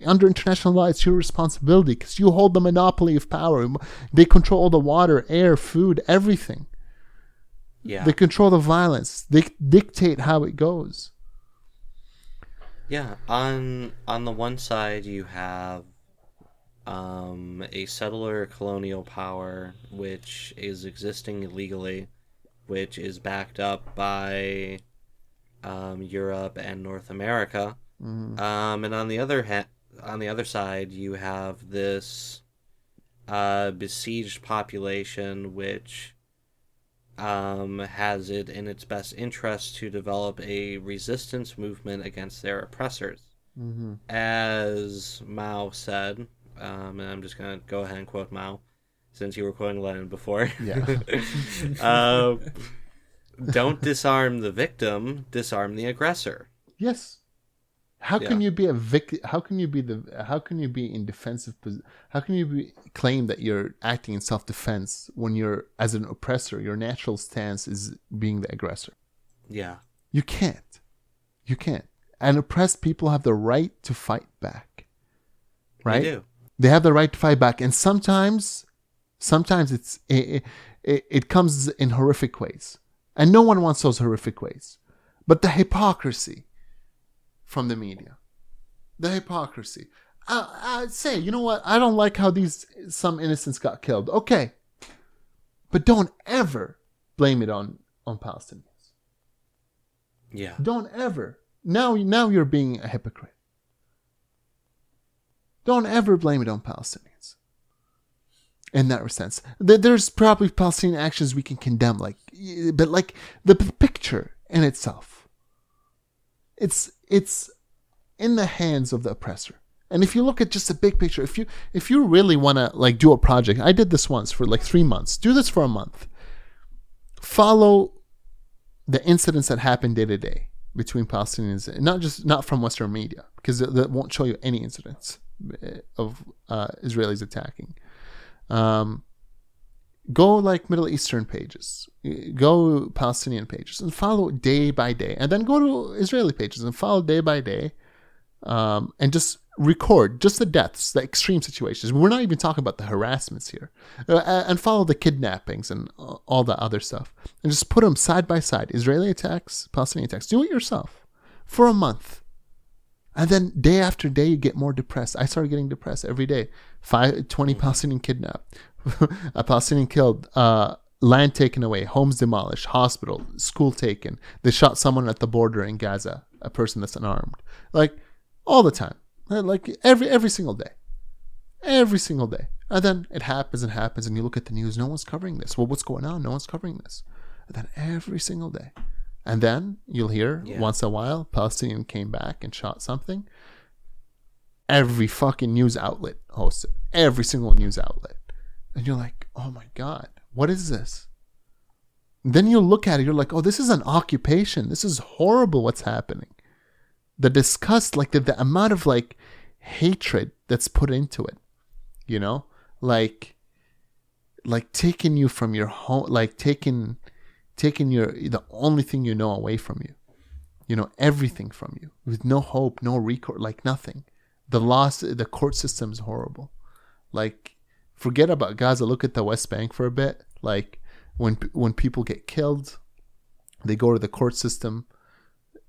Under international law, it's your responsibility because you hold the monopoly of power. They control all the water, air, food, everything. Yeah. They control the violence. They dictate how it goes. Yeah, on the one side you have a settler colonial power which is existing illegally, which is backed up by Europe and North America, and on the other side you have this besieged population which has it in its best interest to develop a resistance movement against their oppressors. Mm-hmm. As Mao said, and I'm just going to go ahead and quote Mao, since you were quoting Lenin before. Yeah. Don't disarm the victim, disarm the aggressor. Yes. How can you be a victim? How can you be in defensive? How can you claim that you're acting in self-defense when you're, as an oppressor, your natural stance is being the aggressor? Yeah. You can't. And oppressed people have the right to fight back. Right? They do. They have the right to fight back, and sometimes it comes in horrific ways, and no one wants those horrific ways. But the hypocrisy from the media, the hypocrisy. I'd say, you know what? I don't like how some innocents got killed. Okay, but don't ever blame it on Palestinians. Yeah. Don't ever. Now you're being a hypocrite. Don't ever blame it on Palestinians. In that sense, there's probably Palestinian actions we can condemn, but the picture in itself. It's in the hands of the oppressor. And if you look at just the big picture, if you really want to do a project, I did this once for 3 months. Do this for a month. Follow the incidents that happen day to day between Palestinians, not from Western media, because that won't show you any incidents of Israelis attacking. Go Middle Eastern pages, go Palestinian pages, and follow day by day, and then go to Israeli pages and follow day by day, and just record just the deaths, the extreme situations. We're not even talking about the harassments here, and follow the kidnappings and all the other stuff, and just put them side by side. Israeli attacks, Palestinian attacks. Do it yourself for a month. And then day after day, you get more depressed. I started getting depressed every day. 20 Palestinian kidnapped, a Palestinian killed, land taken away, homes demolished, hospital, school taken. They shot someone at the border in Gaza, a person that's unarmed. All the time. Every single day. every single day. And then it happens and happens, and you look at the news, no one's covering this. Well, what's going on? No one's covering this. And then every single day. And then you'll hear once in a while, Palestinian came back and shot something. Every fucking news outlet hosted. Every single news outlet. And you're like, oh my God, what is this? And then you look at it, you're like, oh, this is an occupation. This is horrible what's happening. The disgust, like the amount of like hatred that's put into it, you know? Like taking you from your home, like taking the only thing you know away from you. You know, everything from you. With no hope, no recourse, like nothing. The court system is horrible. Like, forget about Gaza. Look at the West Bank for a bit. Like, when people get killed, they go to the court system.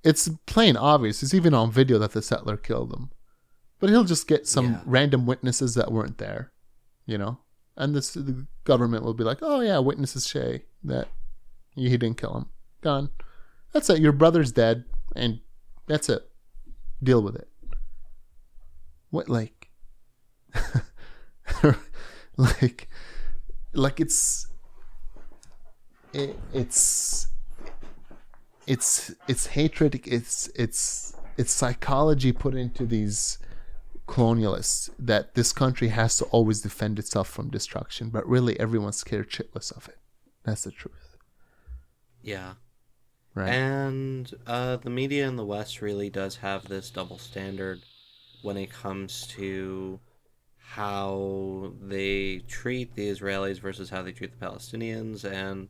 It's plain obvious. It's even on video that the settler killed them. But he'll just get some random witnesses that weren't there, you know? And the government will be like, oh yeah, witnesses say that he didn't kill him. Gone. That's it. Your brother's dead, and that's it. Deal with it. What, like, like it's hatred. It's psychology put into these colonialists that this country has to always defend itself from destruction, but really everyone's scared shitless of it. That's the truth. Yeah. Right. And the media in the West really does have this double standard when it comes to how they treat the Israelis versus how they treat the Palestinians, and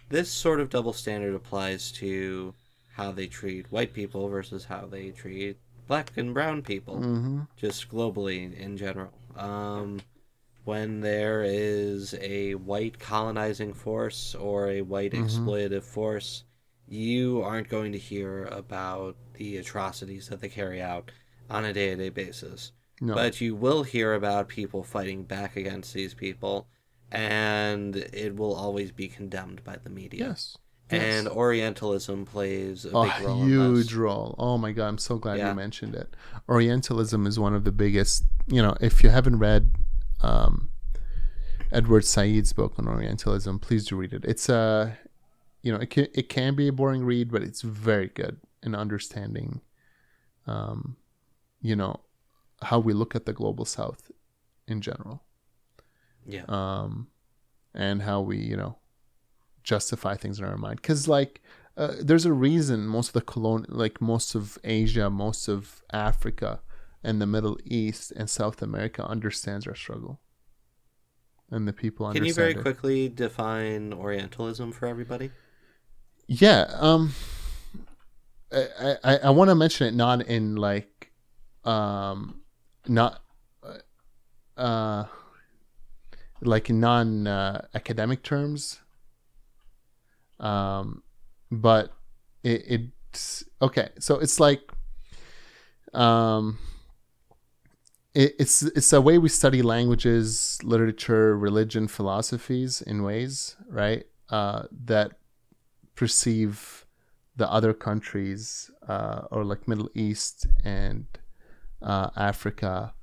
this sort of double standard applies to how they treat white people versus how they treat black and brown people, just globally in general. When there is a white colonizing force or a white exploitative force, you aren't going to hear about the atrocities that they carry out on a day-to-day basis. No. But you will hear about people fighting back against these people, and it will always be condemned by the media. Yes. And Orientalism plays a big role in this. A huge role. Oh my God, I'm so glad you mentioned it. Orientalism is one of the biggest, you know, if you haven't read Edward Said's book on Orientalism, please do read it. It's you know, it can be a boring read, but it's very good in understanding, you know, how we look at the global South in general. Yeah. And how we, you know, justify things in our mind. Because, like, there's a reason most of the most of Asia, most of Africa, and the Middle East and South America understands our struggle. And the people understand it. Can you very quickly define Orientalism for everybody? Yeah. I want to mention it not in, like, not like non academic terms, but it's okay. So it's like it's a way we study languages, literature, religion, philosophies in ways, right, that perceive the other countries or like Middle East and Africa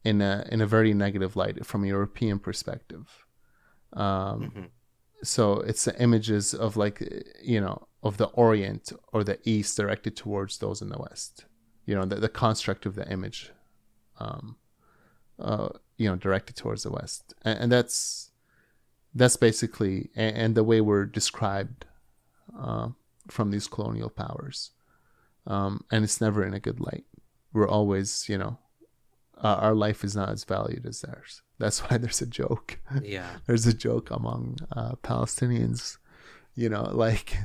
in a very negative light from a European perspective. So it's the images of, like, you know, of the Orient or the East directed towards those in the West. You know, the construct of the image, you know, directed towards the West, and that's basically and the way we're described from these colonial powers, and it's never in a good light. We're always, you know, our life is not as valued as theirs. That's why there's a joke. Yeah. There's a joke among Palestinians, you know, like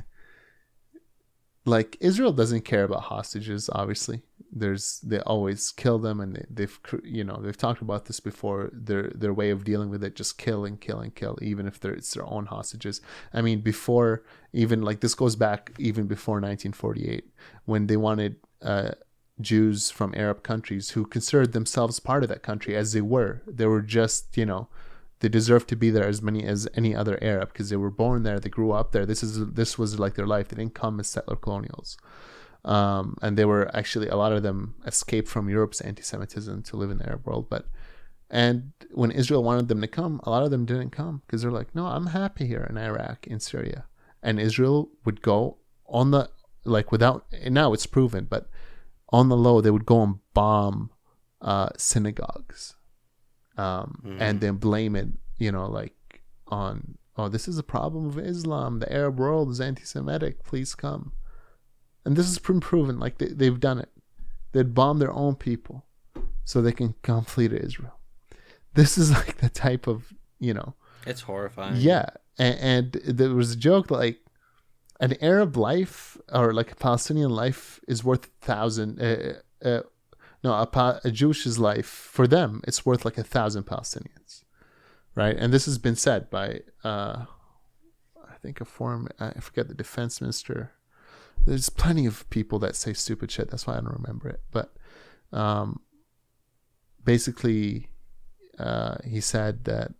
Israel doesn't care about hostages. Obviously, they always kill them, and they've talked about this before. Their way of dealing with it, just kill and kill and kill, even if it's their own hostages. I mean, before even, like, this goes back even before 1948, when they wanted Jews from Arab countries who considered themselves part of that country, as they were just, you know, they deserved to be there as many as any other Arab because they were born there, they grew up there. This was like their life. They didn't come as settler colonials. And they were actually, a lot of them escaped from Europe's anti-Semitism to live in the Arab world. And when Israel wanted them to come, a lot of them didn't come because they're like, no, I'm happy here in Iraq, in Syria. And Israel would go on the, like, without, now it's proven, but on the low, they would go and bomb synagogues, and then blame it, like on, oh, this is a problem of Islam. The Arab world is anti-Semitic. Please come. And this has been proven. Like they've done it. They'd bomb their own people so they can come flee to Israel. This is like the type of, It's horrifying. Yeah. And there was a joke like an Arab life or like a Palestinian life is worth 1,000. A Jewish's life, for them, it's worth like 1,000 Palestinians. Right. And this has been said by, I think I forget the defense minister. There's plenty of people that say stupid shit. That's why I don't remember it. But basically, he said that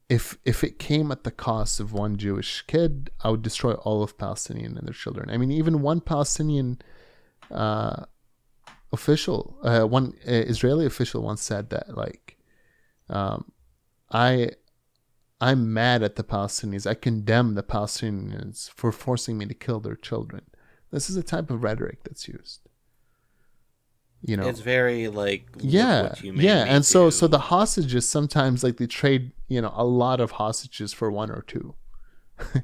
if it came at the cost of one Jewish kid, I would destroy all of Palestinian and their children. I mean, even one Palestinian official, one Israeli official once said that, like, I'm mad at the Palestinians. I condemn the Palestinians for forcing me to kill their children. This is a type of rhetoric that's used. It's very like, yeah, what you made yeah. me And so do. the hostages, sometimes like they trade, a lot of hostages for one or two,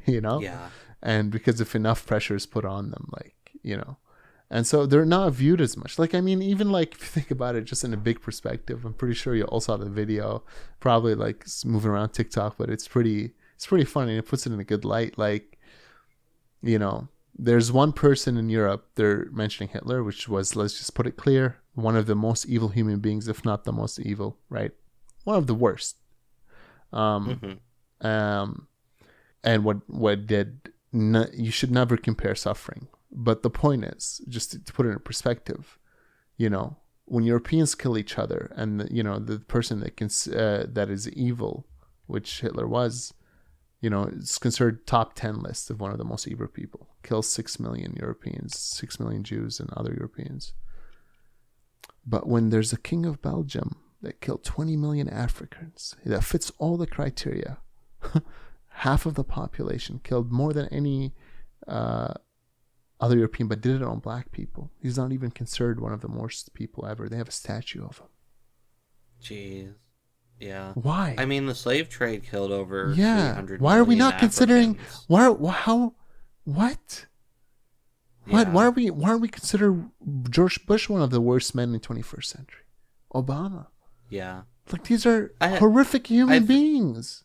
Yeah. And because if enough pressure is put on them, like, and so they're not viewed as much. Like, I mean, even like if you think about it just in a big perspective, I'm pretty sure you all saw the video, probably like it's moving around TikTok, but it's pretty funny. And it puts it in a good light. Like, there's one person in Europe, they're mentioning Hitler, which was, let's just put it clear, one of the most evil human beings, if not the most evil, right? One of the worst. And you should never compare suffering. But the point is, just to put it in perspective, when Europeans kill each other, and the person that is evil, which Hitler was, it's considered top 10 list of one of the most evil people. Kills 6 million Europeans, 6 million Jews and other Europeans. But when there's a king of Belgium that killed 20 million Africans, that fits all the criteria, half of the population, killed more than any other European, but did it on black people. He's not even considered one of the worst people ever. They have a statue of him. Jeez. Yeah. Why? I mean, the slave trade killed over 300 Why are we million not considering? Africans. What? Yeah. Why are we consider George Bush one of the worst men in the 21st century? Obama. Yeah. Like, these are horrific human beings.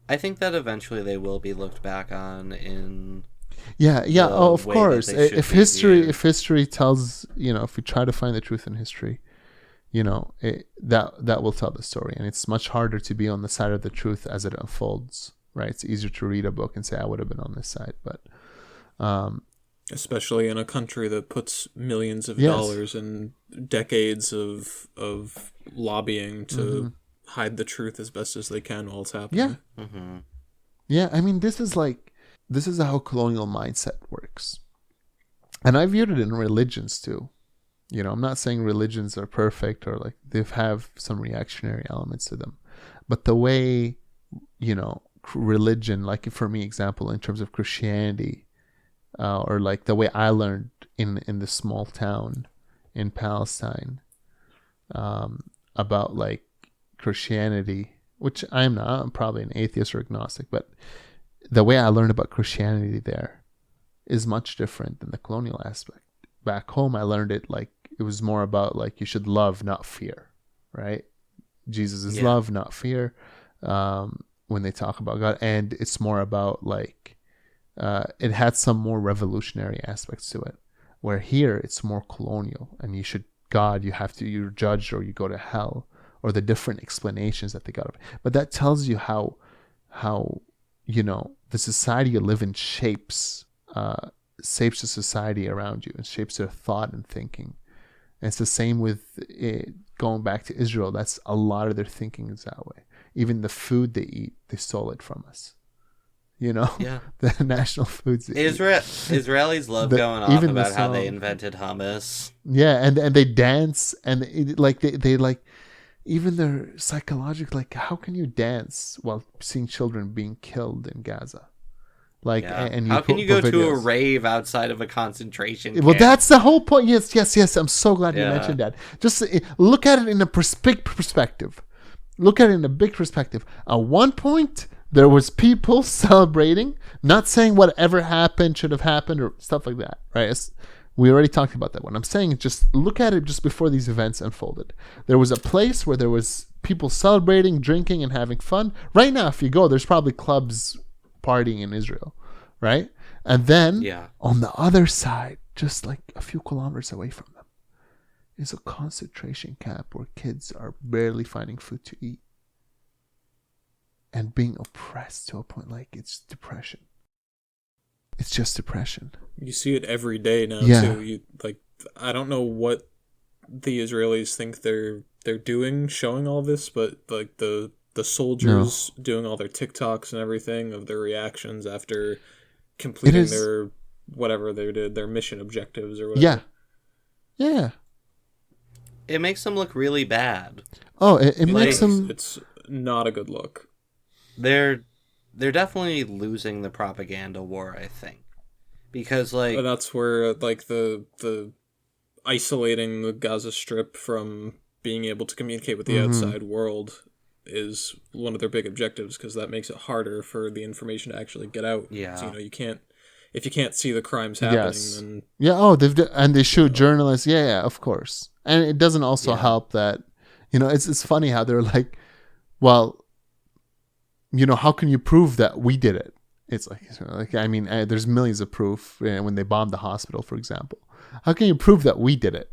I think that eventually they will be looked back on in. Yeah. Oh, of way course. that they should If be history, viewed. if history tells, if we try to find the truth in history, that will tell the story, and it's much harder to be on the side of the truth as it unfolds. Right? It's easier to read a book and say I would have been on this side, but. Especially in a country that puts millions of dollars and decades of lobbying to hide the truth as best as they can while it's happening. Yeah. Yeah, I mean, this is how colonial mindset works. And I viewed it in religions too. I'm not saying religions are perfect or like they have some reactionary elements to them. But the way, religion, like for me, example, in terms of Christianity, or like the way I learned in the small town in Palestine, about like Christianity, which I'm not, I'm probably an atheist or agnostic, but the way I learned about Christianity there is much different than the colonial aspect. Back home, I learned it like it was more about like you should love, not fear, right? Jesus is love, not fear. When they talk about God, and it's more about like it had some more revolutionary aspects to it. Where here it's more colonial, and you're judged or you go to hell, or the different explanations that they got. But that tells you how the society you live in shapes the society around you and shapes their thought and thinking. And it's the same with going back to Israel. That's a lot of their thinking is that way. Even the food they eat, they stole it from us. Yeah. the national foods. Israelis love going off about how they invented hummus. Yeah, and they dance, and they like, even they're psychological. Like, how can you dance while seeing children being killed in Gaza? Like, and how can you go to a rave outside of a concentration camp? Well, that's the whole point. Yes. I'm so glad you mentioned that. Just look at it in a big perspective. Look at it in a big perspective. At one point, there was people celebrating, not saying whatever happened should have happened or stuff like that, right? We already talked about that one. I'm saying just look at it just before these events unfolded. There was a place where there was people celebrating, drinking, and having fun. Right now, if you go, there's probably clubs partying in Israel, right? And then on the other side, just like a few kilometers away from them, is a concentration camp where kids are barely finding food to eat and being oppressed to a point like it's depression. It's just depression. You see it every day now too. I don't know what the Israelis think they're doing, showing all this, but like the soldiers doing all their TikToks and everything of their reactions after completing their whatever they did, their mission objectives or whatever. Yeah. It makes them look really bad. Oh, it makes them. It's not a good look. They're definitely losing the propaganda war, I think, because like that's where like the isolating the Gaza Strip from being able to communicate with the outside world is one of their big objectives, because that makes it harder for the information to actually get out. Yeah, so, if you can't see the crimes happening, then they shoot journalists. Yeah, of course. And it doesn't also help that, it's funny how they're like, well, how can you prove that we did it? It's like I mean, there's millions of proof when they bombed the hospital, for example. How can you prove that we did it?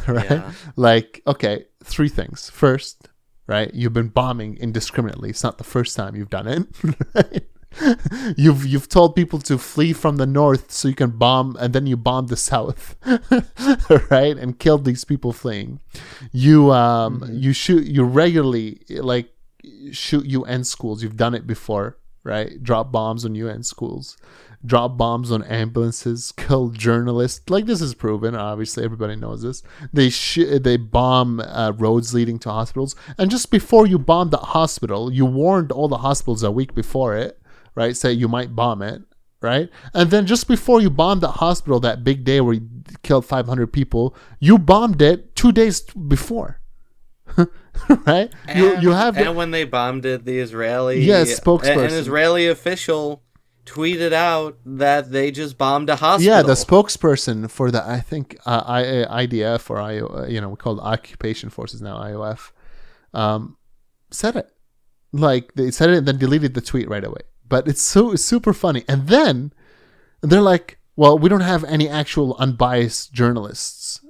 Right? Yeah. Like, okay, 3 things. First, right, you've been bombing indiscriminately. It's not the first time you've done it. Right? You've told people to flee from the north so you can bomb, and then you bombed the south, right, and killed these people fleeing. You regularly like shoot UN schools. You've done it before, right? Drop bombs on UN schools, drop bombs on ambulances, kill journalists. Like, this is proven. Obviously, everybody knows this. They bomb roads leading to hospitals, and just before you bombed the hospital, you warned all the hospitals a week before it. Right, say you might bomb it, right? And then just before you bombed the hospital, that big day where you killed 500 people, you bombed it 2 days before, right? And when they bombed it, the Israeli spokesperson, an Israeli official tweeted out that they just bombed a hospital. Yeah, the spokesperson for the IDF, or we call it Occupation Forces now, IOF, said it. Like, they said it and then deleted the tweet right away. But it's super funny. And then they're like, well, we don't have any actual unbiased journalists,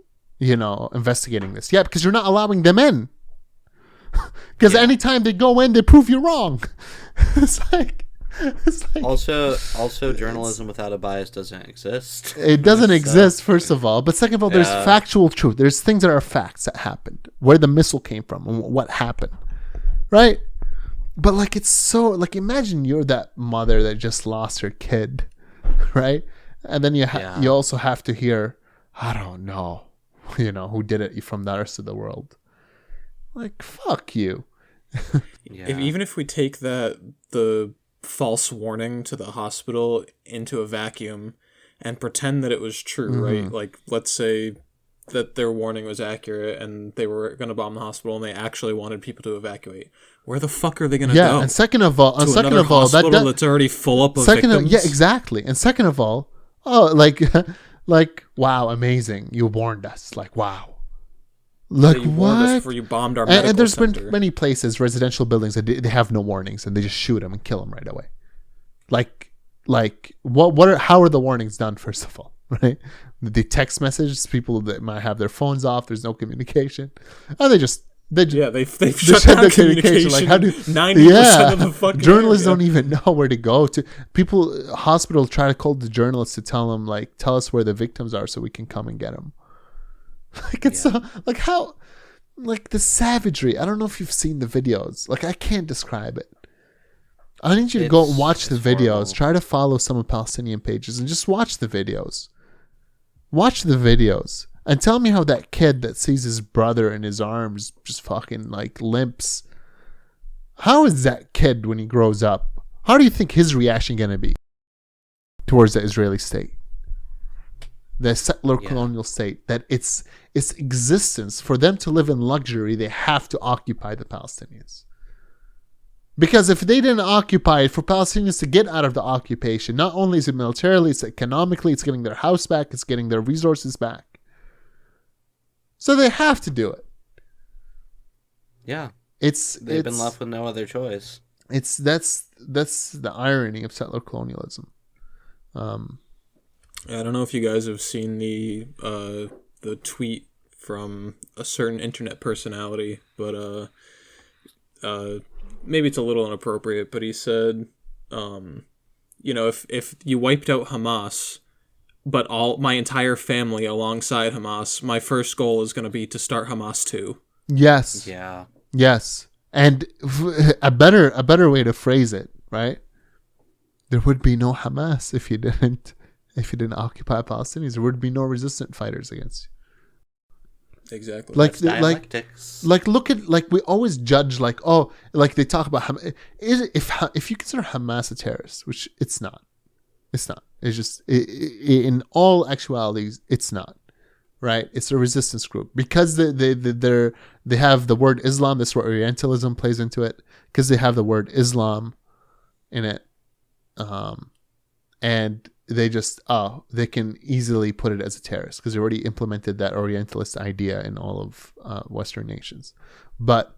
investigating this. Yeah, because you're not allowing them in. Because anytime they go in, they prove you wrong. It's like also journalism without a bias doesn't exist. It doesn't exist, first of all. But second of all, there's factual truth. There's things that are facts that happened, where the missile came from and what happened, right? But like, it's so like, imagine you're that mother that just lost her kid, right? And then you also have to hear, I don't know, who did it from the rest of the world. Like, fuck you. Even if we take the false warning to the hospital into a vacuum and pretend that it was true, right? Like, let's say that their warning was accurate and they were going to bomb the hospital and they actually wanted people to evacuate. Where the fuck are they going to go? Yeah, and second of all, that's already full up of victims. Yeah, exactly. And second of all, like, wow, amazing, you warned us. Like, wow. Like, you what? warned us before you bombed our medical and there's center. been many places, residential buildings, that they have no warnings and they just shoot them and kill them right away. Like, how are the warnings done? First of all, right? The text messages, people that might have their phones off, there's no communication, and they've shut down communication. Like, how do 90% of the fucking journalists don't even know where to go to? People, hospital try to call the journalists to tell them, like, tell us where the victims are so we can come and get them. Like, it's like, how, like, the savagery. I don't know if you've seen the videos. Like, I can't describe it. I need you to go and watch the It's videos. horrible. Try to follow some of Palestinian pages and just watch the videos. Watch the videos and tell me how that kid that sees his brother in his arms just fucking like limps. How is that kid when he grows up? How do you think his reaction going to be towards the Israeli state? The settler colonial state, that its existence, for them to live in luxury, they have to occupy the Palestinians. Because if they didn't occupy it, for Palestinians to get out of the occupation, not only is it militarily, it's economically, it's getting their house back, it's getting their resources back. So they have to do it. Yeah. They've been left with no other choice. That's the irony of settler colonialism. I don't know if you guys have seen the tweet from a certain internet personality, but maybe it's a little inappropriate, but he said, if you wiped out Hamas, but my entire family alongside Hamas, my first goal is going to be to start Hamas too. Yes. Yeah. Yes. And a better way to phrase it, right? There would be no Hamas if you didn't occupy Palestinians. There would be no resistant fighters against you. Exactly. Like look at, like, we always judge, like, oh, like they talk about Hamas. If you consider Hamas a terrorist, which it's not. It's just in all actualities, it's not. Right? It's a resistance group because they have the word Islam. That's where Orientalism plays into it, because they have the word Islam in it, and they can easily put it as a terrorist because they already implemented that Orientalist idea in all of Western nations. But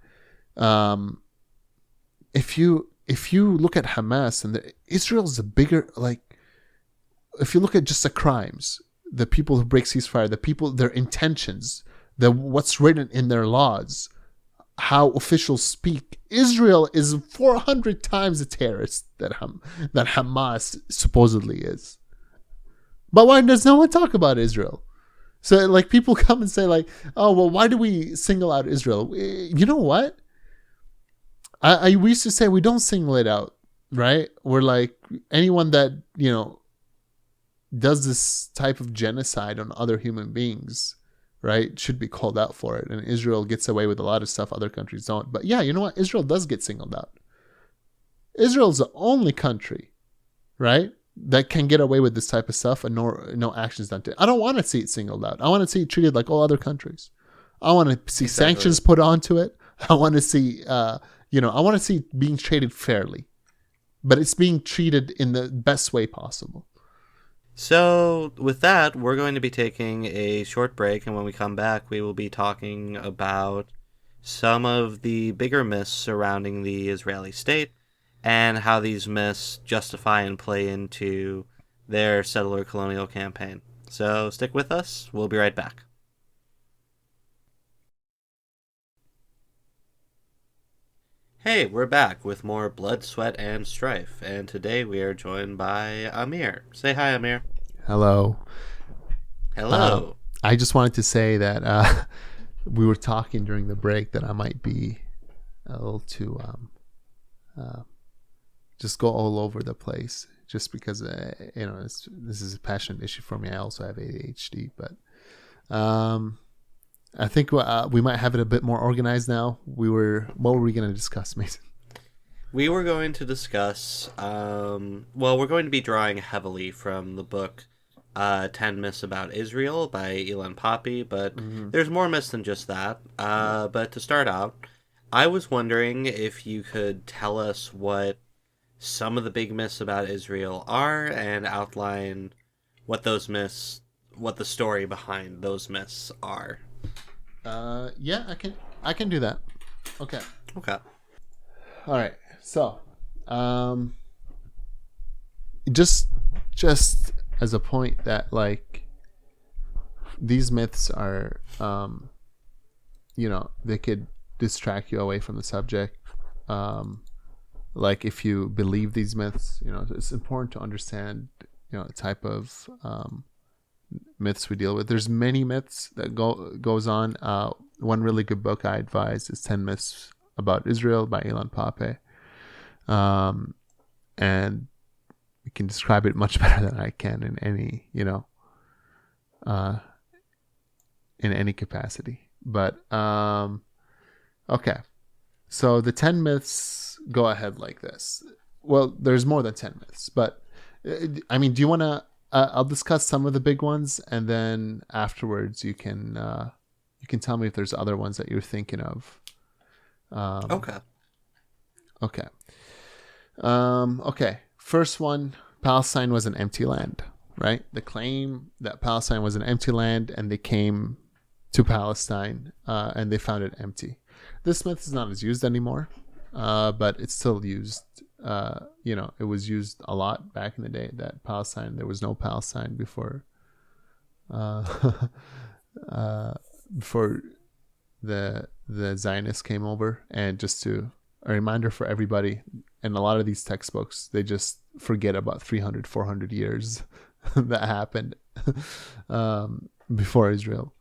if you look at Hamas, and Israel's a bigger, like, if you look at just the crimes, the people who break ceasefire, their intentions, what's written in their laws, how officials speak, Israel is 400 times a terrorist that Hamas supposedly is. But why does no one talk about Israel? So, like, people come and say, like, oh, well, why do we single out Israel? You know what? We used to say we don't single it out, right? We're like, anyone that, does this type of genocide on other human beings, right, should be called out for it. And Israel gets away with a lot of stuff other countries don't. But yeah, you know what? Israel does get singled out. Israel's the only country, right, that can get away with this type of stuff and no actions done to it. I don't want to see it singled out. I want to see it treated like all other countries. I want to see sanctions put onto it. I want to see, I want to see it being treated fairly. But it's being treated in the best way possible. So, with that, we're going to be taking a short break, and when we come back, we will be talking about some of the bigger myths surrounding the Israeli state and how these myths justify and play into their settler colonial campaign. So, stick with us. We'll be right back. Hey, we're back with more Blood, Sweat, and Strife, and today we are joined by Amir. Say hi, Amir. Hello. Hello. I just wanted to say that we were talking during the break that I might be a little too just go all over the place, just because this is a passionate issue for me. I also have ADHD, but I think we might have it a bit more organized now. What were we going to discuss, Mason? We were going to discuss, we're going to be drawing heavily from the book 10 Myths About Israel by Elon Poppy, but there's more myths than just that. But to start out, I was wondering if you could tell us what some of the big myths about Israel are and outline what those myths, what the story behind those myths are. Yeah, I can do that. Okay. All right. So, just as a point that, like, these myths are, they could distract you away from the subject. Like, if you believe these myths, it's important to understand, the type of myths we deal with. There's many myths that goes on. One really good book I advise is 10 Myths About Israel by Elon Poppy. and you can describe it much better than I can in any, in any capacity. But okay, so the 10 myths go ahead like this. Well, there's more than 10 myths, but I mean, do you want to? I'll discuss some of the big ones, and then afterwards you can tell me if there's other ones that you're thinking of. Okay. Okay. Okay. First one: Palestine was an empty land. Right? The claim that Palestine was an empty land, and they came to Palestine and they found it empty. This myth is not as used anymore, but it's still used. It was used a lot back in the day that Palestine, there was no Palestine before before the Zionists came over. And just a reminder for everybody, in a lot of these textbooks, they just forget about 300, 400 years that happened before Israel.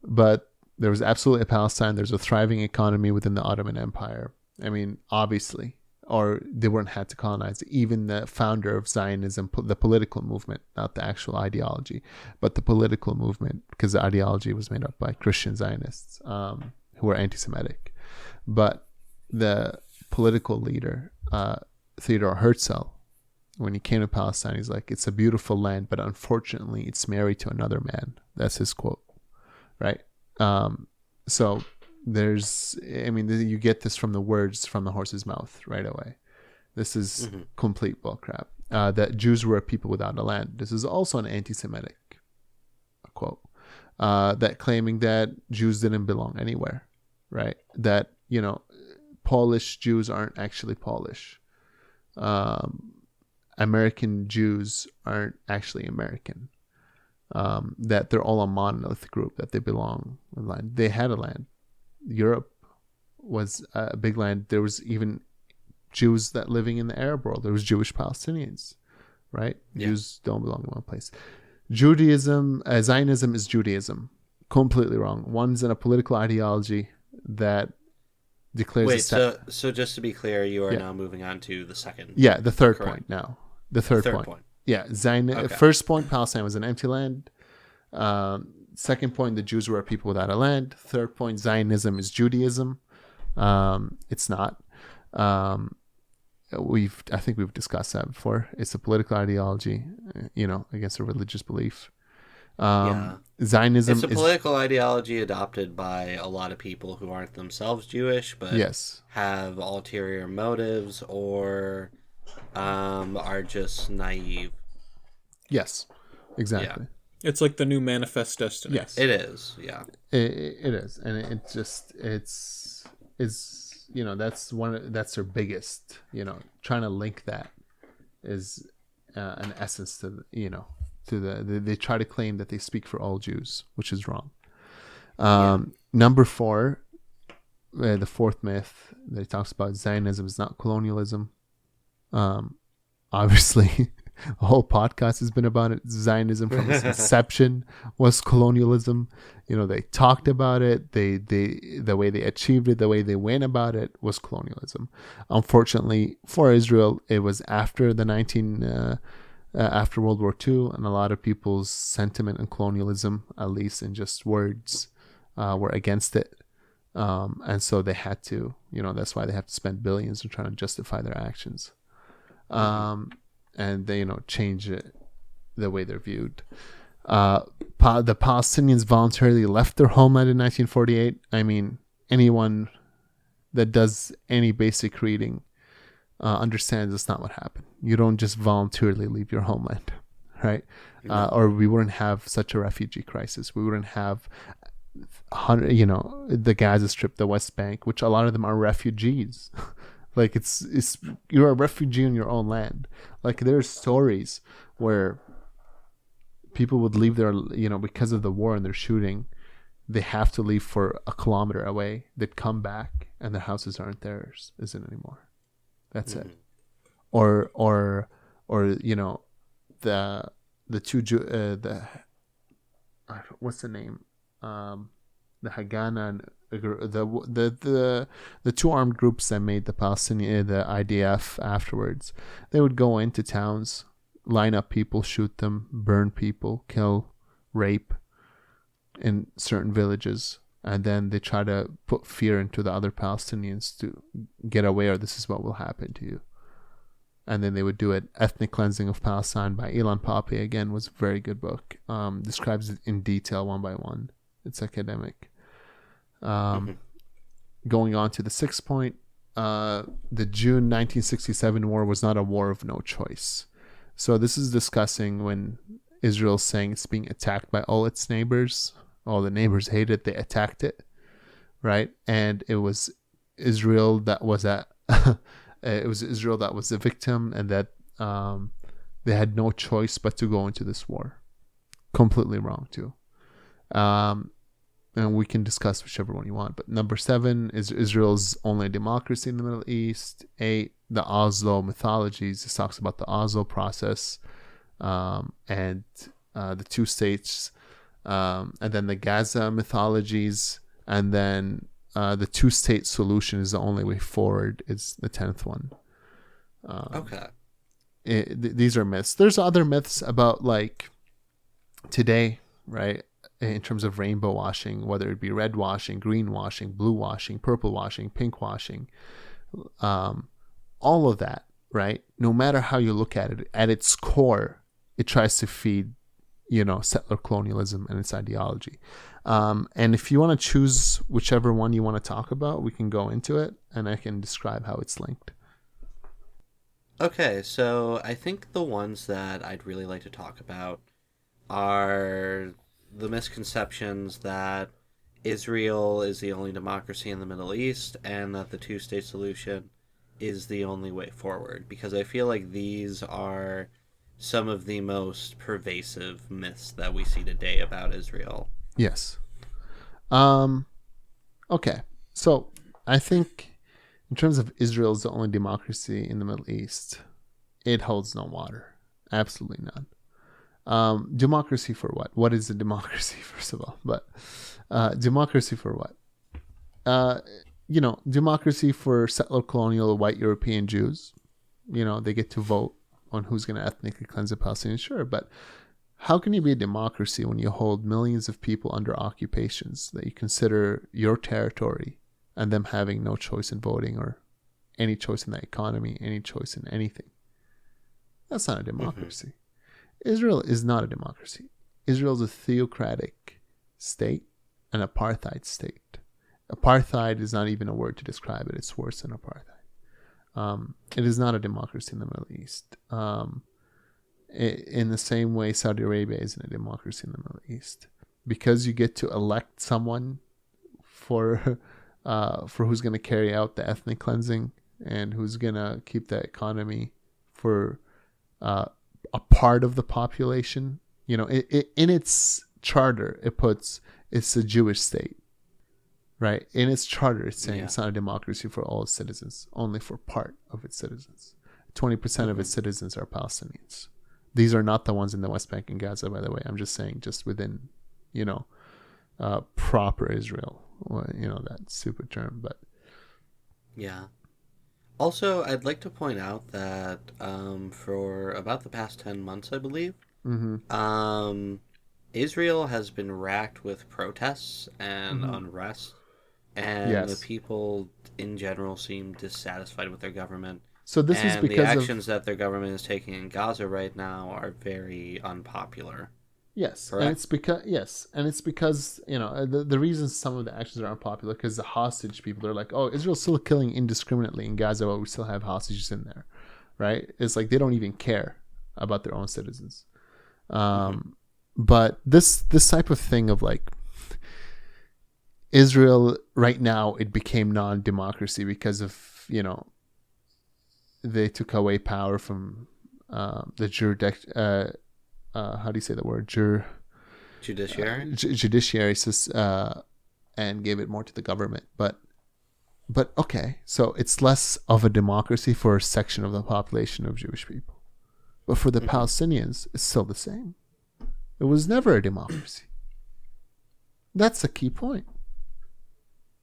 But there was absolutely a Palestine. There's a thriving economy within the Ottoman Empire. I mean, obviously, or they weren't had to colonize. Even the founder of Zionism, the political movement, not the actual ideology, but the political movement, because the ideology was made up by Christian Zionists who were anti-Semitic. But the political leader, Theodore Herzl, when he came to Palestine, he's like, it's a beautiful land, but unfortunately, it's married to another man. That's his quote, right? So there's, I mean, you get this from the words from the horse's mouth right away. This is complete bullcrap. That Jews were a people without a land. This is also an anti-Semitic quote. That claiming that Jews didn't belong anywhere, right? That, Polish Jews aren't actually Polish. American Jews aren't actually American. That they're all a monolith group, that they belong in land. They had a land. Europe was a big land. There was even Jews that living in the Arab world. There was Jewish Palestinians, right? Yeah. Jews don't belong in one place. Judaism, Zionism is Judaism. Completely wrong. One's in a political ideology that declares... Wait, so just to be clear, you are now moving on to the second... Yeah, the third point now. The third point. Yeah, okay. First point, Palestine was an empty land. Second point, the Jews were a people without a land. Third point, Zionism is Judaism. It's not. I think we've discussed that before. It's a political ideology, against a religious belief. Zionism is a political ideology adopted by a lot of people who aren't themselves Jewish, but have ulterior motives or are just naive. Yes, exactly. Yeah. It's like the new Manifest Destiny. Yes, it is. Yeah, it is, and it's that's their biggest. Trying to link that is an essence to they try to claim that they speak for all Jews, which is wrong. Number 4, the fourth myth that he talks about, Zionism is not colonialism. Obviously, the whole podcast has been about it. Zionism from its inception was colonialism. They talked about it. The way they achieved it, the way they went about it was colonialism. Unfortunately for Israel, it was after after World War II, and a lot of people's sentiment in colonialism, at least in just words, were against it. And so they had to, that's why they have to spend billions to try to justify their actions. And they, change it, the way they're viewed. The Palestinians voluntarily left their homeland in 1948. I mean, anyone that does any basic reading understands that's not what happened. You don't just voluntarily leave your homeland, right? Or we wouldn't have such a refugee crisis. We wouldn't have the Gaza Strip, the West Bank, which a lot of them are refugees. Like it's you're a refugee in your own land. Like there's stories where people would leave their, because of the war and their shooting, they have to leave for a kilometer away. They'd come back and their houses aren't theirs, isn't anymore. That's it. Or the two what's the name? The Haganah and the two armed groups that made the Palestinian the IDF afterwards. They would go into towns, line up people, shoot them, burn people, kill, rape in certain villages, and then they try to put fear into the other Palestinians to get away, or this is what will happen to you. And then they would do it. Ethnic Cleansing of Palestine by Ilan Pappé, again, was a very good book. Describes it in detail, one by one. It's academic. Going on to the sixth point, the June 1967 war was not a war of no choice. So this is discussing when Israel's saying it's being attacked by all its neighbors. All the neighbors hate it. They attacked it, right? And it was Israel that was Israel that was the victim, and that they had no choice but to go into this war. Completely wrong too. And we can discuss whichever one you want. But number 7 is Israel's only democracy in the Middle East. 8, the Oslo mythologies. This talks about the Oslo process and the two states. And then the Gaza mythologies. And then the two-state solution is the only way forward. Is the 10th one. Okay. These are myths. There's other myths about like today, right? In terms of rainbow washing, whether it be red washing, green washing, blue washing, purple washing, pink washing, all of that, right? No matter how you look at it, at its core, it tries to feed, settler colonialism and its ideology. And if you want to choose whichever one you want to talk about, we can go into it, and I can describe how it's linked. Okay, so I think the ones that I'd really like to talk about are the misconceptions that Israel is the only democracy in the Middle East and that the two-state solution is the only way forward, because I feel like these are some of the most pervasive myths that we see today about Israel. Yes. Okay. So I think in terms of Israel is the only democracy in the Middle East, it holds no water. Absolutely none. Democracy for what? What is a democracy, first of all? But democracy for what? Democracy for settler colonial white European Jews. They get to vote on who's going to ethnically cleanse the Palestinians. Sure, but how can you be a democracy when you hold millions of people under occupations that you consider your territory and them having no choice in voting or any choice in the economy, any choice in anything? That's not a democracy. Israel is not a democracy. Israel is a theocratic state, an apartheid state. Apartheid is not even a word to describe it. It's worse than apartheid. It is not a democracy in the Middle East. In the same way, Saudi Arabia isn't a democracy in the Middle East. Because you get to elect someone for who's going to carry out the ethnic cleansing and who's going to keep the economy for a part of the population. In its charter, it puts it's a Jewish state, right? In its charter, it's saying it's not a democracy for all its citizens, only for part of its citizens. 20% of its citizens are Palestinians. These are not the ones in the West Bank and Gaza, by the way. I'm just saying, just within, proper Israel. That stupid term, but yeah. Also, I'd like to point out that for about the past 10 months, I believe, Israel has been racked with protests and unrest, and the people in general seem dissatisfied with their government. So this is because the actions that their government is taking in Gaza right now are very unpopular. Yes, correct? And it's because the reason some of the actions are unpopular because the hostage people, they're like, oh, Israel's still killing indiscriminately in Gaza, but we still have hostages in there, right? It's like they don't even care about their own citizens. But this type of thing of like Israel right now, it became non-democracy because of they took away power from the how do you say the word? Judiciary? Judiciary, and gave it more to the government. But okay, so it's less of a democracy for a section of the population of Jewish people. But for the Palestinians, it's still the same. It was never a democracy. That's a key point.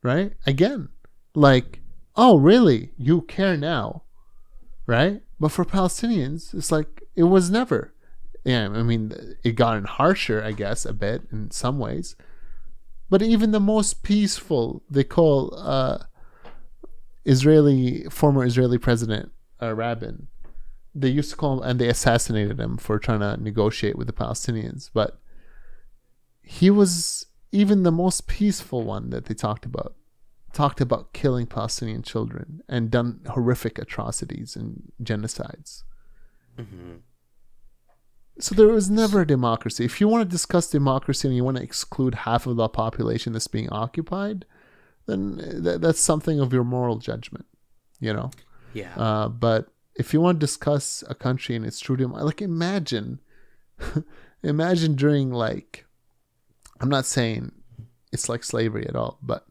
right? Again, like, oh, really? You care now, right? But for Palestinians, it's like, it was never. Yeah, I mean, it gotten harsher, I guess, a bit in some ways. But even the most peaceful, they call former Israeli President Rabin, they used to call him, and they assassinated him for trying to negotiate with the Palestinians. But he was even the most peaceful one that they talked about killing Palestinian children and done horrific atrocities and genocides. Mm-hmm. So there was never a democracy. If you want to discuss democracy and you want to exclude half of the population that's being occupied, then that's something of your moral judgment, you know? Yeah. But if you want to discuss a country and its true democracy, like imagine during, like, I'm not saying it's like slavery at all, but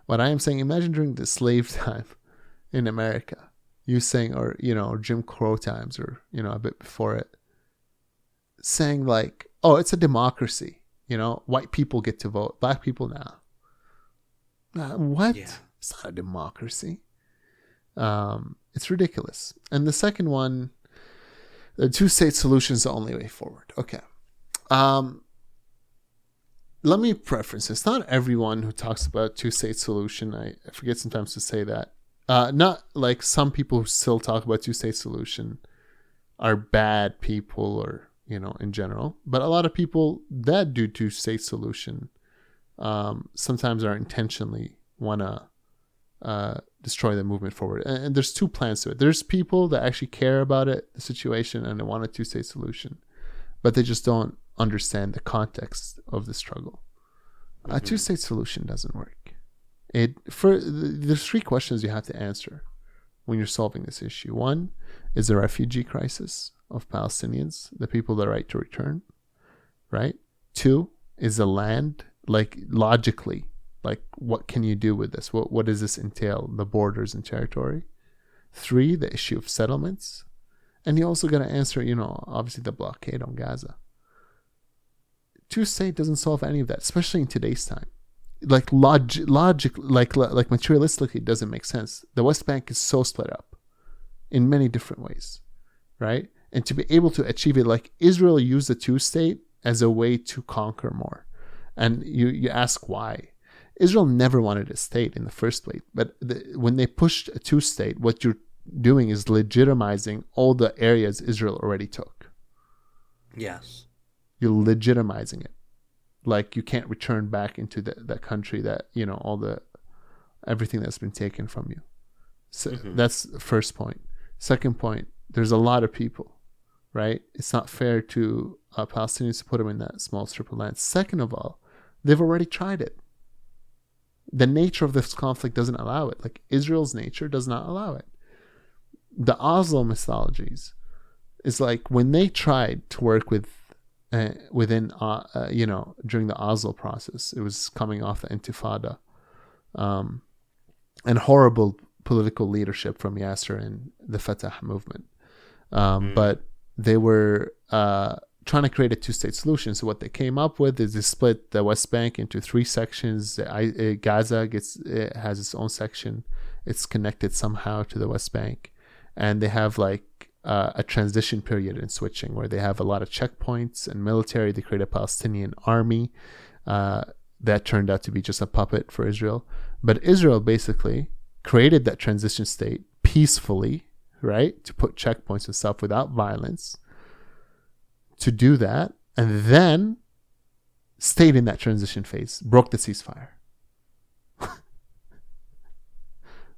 what I am saying, imagine during the slave time in America, you saying, or, you know, or Jim Crow times, or, you know, a bit before it, saying like, oh, it's a democracy, you know, white people get to vote, black people now. What? Yeah. It's not a democracy. It's ridiculous. And the second one, the two-state solution is the only way forward. Okay. Let me preference this. Not everyone who talks about two-state solution, I forget sometimes to say that. Not like some people who still talk about two-state solution are bad people, or, you know, in general. But a lot of people that do two-state solution sometimes are intentionally want to destroy the movement forward. And there's two plans to it. There's people that actually care about it, the situation, and they want a two-state solution, but they just don't understand the context of the struggle. A two-state solution doesn't work. There's three questions you have to answer when you're solving this issue. One is the refugee crisis of Palestinians, the people that right to return, right? Two is the land, like, logically, like, what can you do with this? What does this entail? The borders and territory. Three, the issue of settlements. And you also got to answer, you know, obviously the blockade on Gaza. Two-state doesn't solve any of that, especially in today's time. Like, logic, like materialistically, it doesn't make sense. The West Bank is so split up in many different ways, right? And to be able to achieve it, like, Israel used the two-state as a way to conquer more. And you ask why. Israel never wanted a state in the first place. But when they pushed a two-state, what you're doing is legitimizing all the areas Israel already took. Yes. You're legitimizing it. Like, you can't return back into that country that, you know, everything that's been taken from you. So that's the first point. Second point, there's a lot of people, right? It's not fair to Palestinians to put them in that small strip of land. Second of all, they've already tried it. The nature of this conflict doesn't allow it. Like, Israel's nature does not allow it. The Oslo methodologies is like, when they tried to work with you know, during the Oslo process, it was coming off the Intifada, and horrible political leadership from Yasser and the Fatah movement. But they were trying to create a two-state solution. So what they came up with is they split the West Bank into three sections. Gaza has its own section. It's connected somehow to the West Bank. And they have, like, a transition period in switching, where they have a lot of checkpoints and military. They create a Palestinian army that turned out to be just a puppet for Israel. But Israel basically created that transition state peacefully, right, to put checkpoints and stuff without violence, to do that, and then stayed in that transition phase, broke the ceasefire.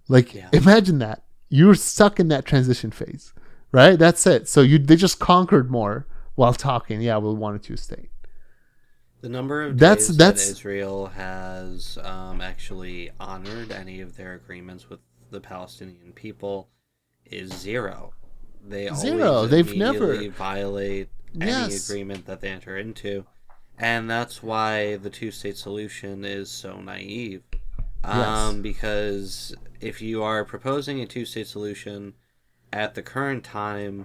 Like, imagine that. You were stuck in that transition phase, right? That's it. So they just conquered more while talking, yeah, we'll want a two-state. The number of days that Israel has actually honored any of their agreements with the Palestinian people is zero. They've never violate any agreement that they enter into, and that's why the two-state solution is so naive. Because if you are proposing a two-state solution at the current time,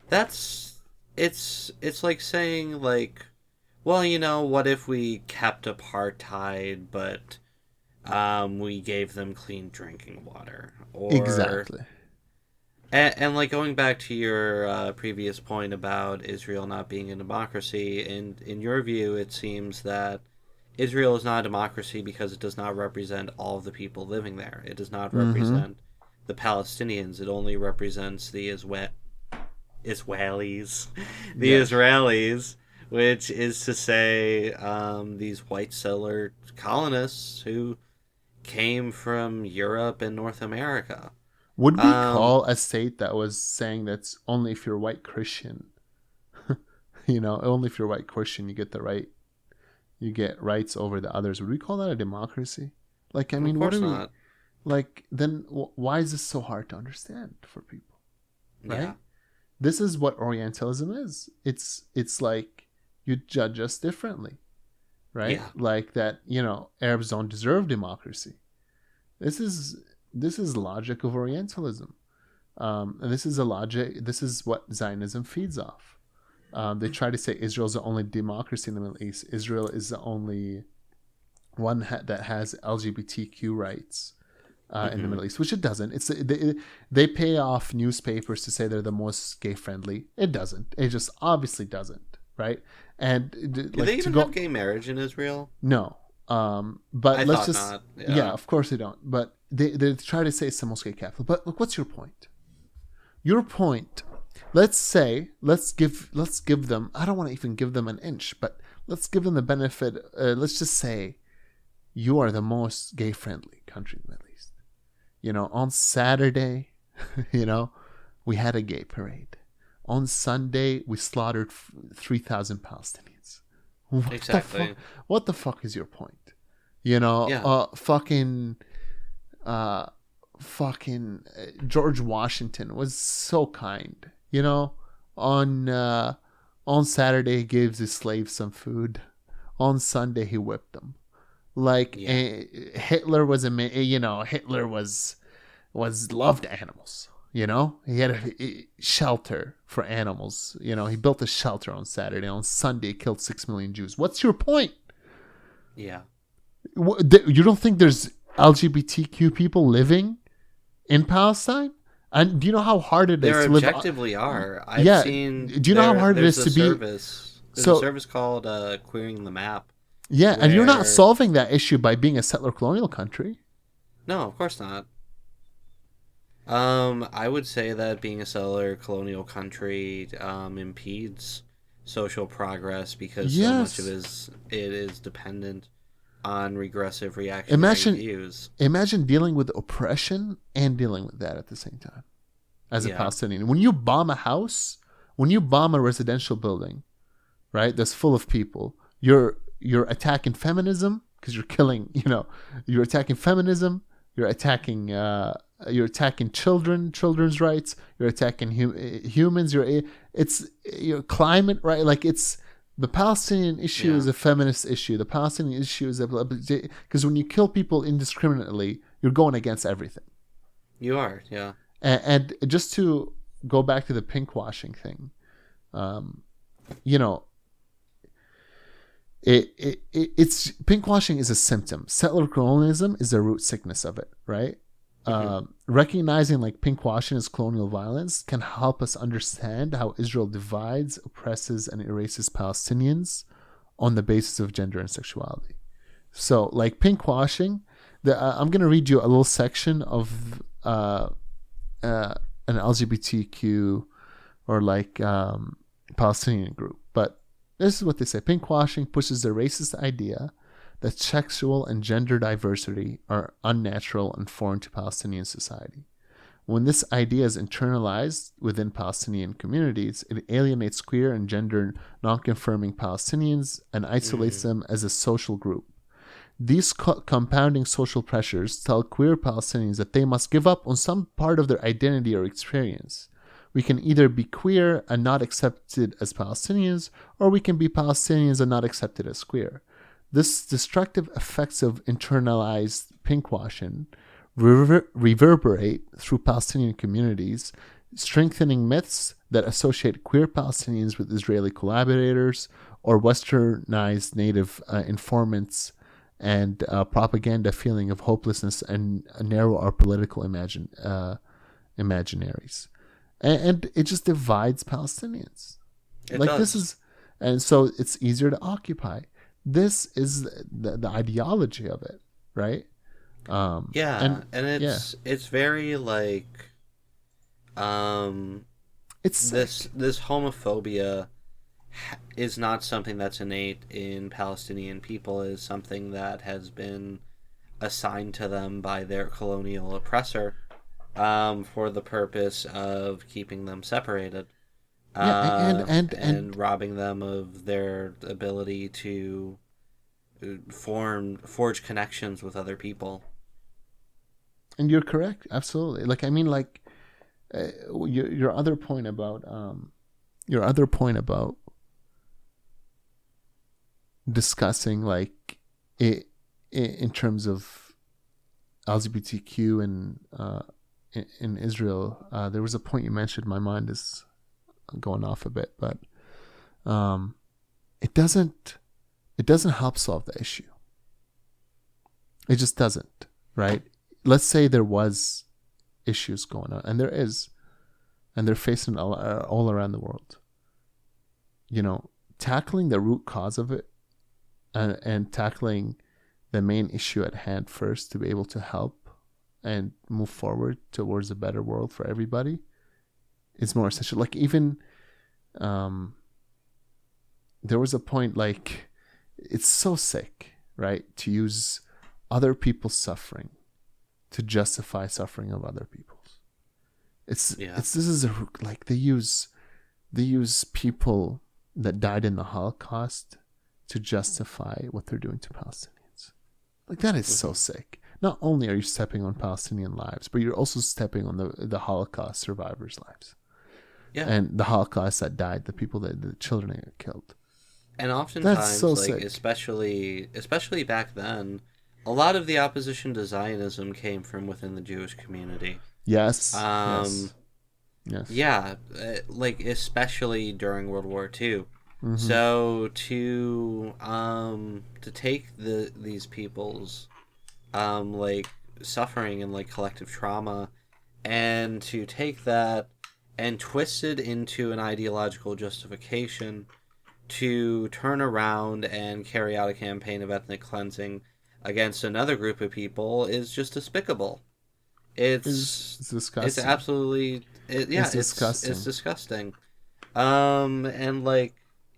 it's like saying, like, well, you know, what if we kept apartheid, but we gave them clean drinking water. Or Exactly. And like going back to your previous point about Israel not being a democracy, and in your view, it seems that Israel is not a democracy because it does not represent all of the people living there. It does not represent the Palestinians. It only represents the Israelis, Israelis, which is to say, these white settler colonists who came from Europe and North America. Would we call a state that was saying that's only if you're white Christian, only if you're white Christian you get rights over the others? Would we call that a democracy? Like, I mean, Of course not. Like, then why is this so hard to understand for people? Right? Yeah. This is what Orientalism is. It's like you judge us differently, right? Yeah. Like that, Arabs don't deserve democracy. This is logic of Orientalism, and this is what Zionism feeds off. They try to say Israel's the only democracy in the Middle East. Israel is the only one that has LGBTQ rights in the Middle East, which it doesn't. They pay off newspapers to say they're the most gay friendly. It doesn't. It just obviously doesn't, right? And Do they even have gay marriage in Israel? No. But I let's thought just not. Yeah, of course they don't. But they try to say it's the most gay capital. But look, what's your point? Your point. Let's give them. I don't want to even give them an inch, but let's give them the benefit. Let's just say you are the most gay friendly country in the Middle East. On Saturday, we had a gay parade. On Sunday, we slaughtered 3,000 Palestinians. Exactly. What the fuck is your point? Fucking George Washington was so kind. On Saturday he gives his slaves some food. On Sunday he whipped them. Hitler was Hitler was loved animals. He had a shelter for animals. He built a shelter on Saturday. On Sunday, he killed 6 million Jews. What's your point? Yeah. You don't think there's LGBTQ people living in Palestine? And do you know how hard it is There to live? objectively are. I've seen. Do you know how hard it is to be? There's a service called Queering the Map. Yeah, and you're not solving that issue by being a settler colonial country. No, of course not. I would say that being a settler colonial country impedes social progress because so much of it is dependent on regressive reactionary views. Imagine dealing with oppression and dealing with that at the same time as a Palestinian. When you bomb a house, when you bomb a residential building, right, that's full of people, you're attacking feminism because you're killing, you're attacking feminism, you're attacking children's rights, you're attacking humans, you're climate, right? Like the Palestinian issue is a feminist issue. The Palestinian issue is because when you kill people indiscriminately, you're going against everything. You are, yeah. And just to go back to the pinkwashing thing, it's pinkwashing is a symptom. Settler colonialism is the root sickness of it, right? Recognizing like pinkwashing as colonial violence can help us understand how Israel divides, oppresses, and erases Palestinians on the basis of gender and sexuality. So, like pinkwashing, I'm going to read you a little section of an LGBTQ or like Palestinian group, but this is what they say: pinkwashing pushes the racist idea that sexual and gender diversity are unnatural and foreign to Palestinian society. When this idea is internalized within Palestinian communities, it alienates queer and gender non-conforming Palestinians and isolates them as a social group. These compounding social pressures tell queer Palestinians that they must give up on some part of their identity or experience. We can either be queer and not accepted as Palestinians, or we can be Palestinians and not accepted as queer. This destructive effects of internalized pinkwashing reverberate through Palestinian communities, strengthening myths that associate queer Palestinians with Israeli collaborators or westernized native informants and propaganda feeling of hopelessness and narrow our political imaginaries, and it just divides Palestinians. It Like does. this is, and so it's easier to occupy. This is the ideology of it, right? Yeah, and yeah, it's very like it's this homophobia is not something that's innate in Palestinian people. Is something that has been assigned to them by their colonial oppressor, for the purpose of keeping them separated, yeah, and robbing them of their ability to forge connections with other people. and you're correct, absolutely. Like I mean, like your other point about discussing like it in terms of LGBTQ and in Israel. There was a point you mentioned. My mind is going off a bit, but it doesn't help solve the issue. It just doesn't, right? Let's say there was issues going on, and there is, and they're facing all around the world. You know, tackling the root cause of it, and tackling the main issue at hand first to be able to help and move forward towards a better world for everybody is more essential. Like even there was a point, like it's so sick, right, to use other people's suffering to justify suffering of other people's. This is like they use people that died in the Holocaust to justify what they're doing to Palestinians. Like that is so sick. Not only are you stepping on Palestinian lives, but you're also stepping on the Holocaust survivors' lives. Yeah. And the Holocaust that died, the children that got killed. And oftentimes, That's so like sick. especially back then, a lot of the opposition to Zionism came from within the Jewish community. Yes. Yes. Yeah, like especially during World War II. Mm-hmm. So to take these people's like suffering and like collective trauma, and to take that and twist it into an ideological justification to turn around and carry out a campaign of ethnic cleansing against another group of people is just despicable. It's disgusting. It's absolutely it's disgusting. It's disgusting. And like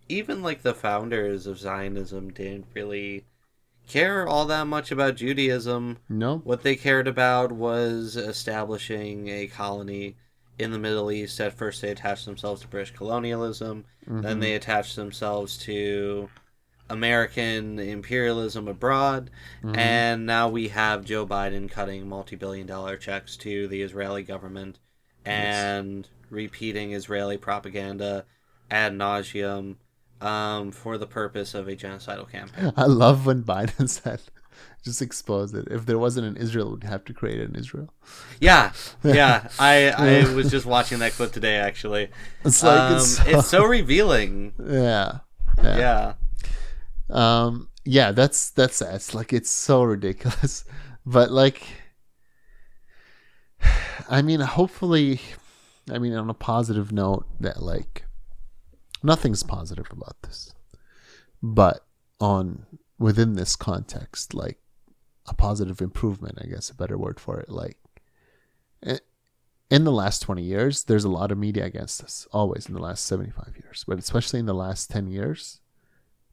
even like the founders of Zionism didn't really care all that much about Judaism. No. What they cared about was establishing a colony in the Middle East. At first they attached themselves to British colonialism, then they attached themselves to American imperialism abroad, and now we have Joe Biden cutting multi-billion-dollar checks to the Israeli government and repeating Israeli propaganda ad nauseum for the purpose of a genocidal campaign. I love when Biden said, just exposed it. If there wasn't an Israel, we'd have to create an Israel. Yeah. I was just watching that clip today, actually. It's like it's so revealing. Yeah. That's it's like it's so ridiculous. But like I mean, hopefully, on a positive note, that like nothing's positive about this. But within this context, like a positive improvement, I guess a better word for it, like in the last 20 years, there's a lot of media against us, always in the last 75 years, but especially in the last 10 years,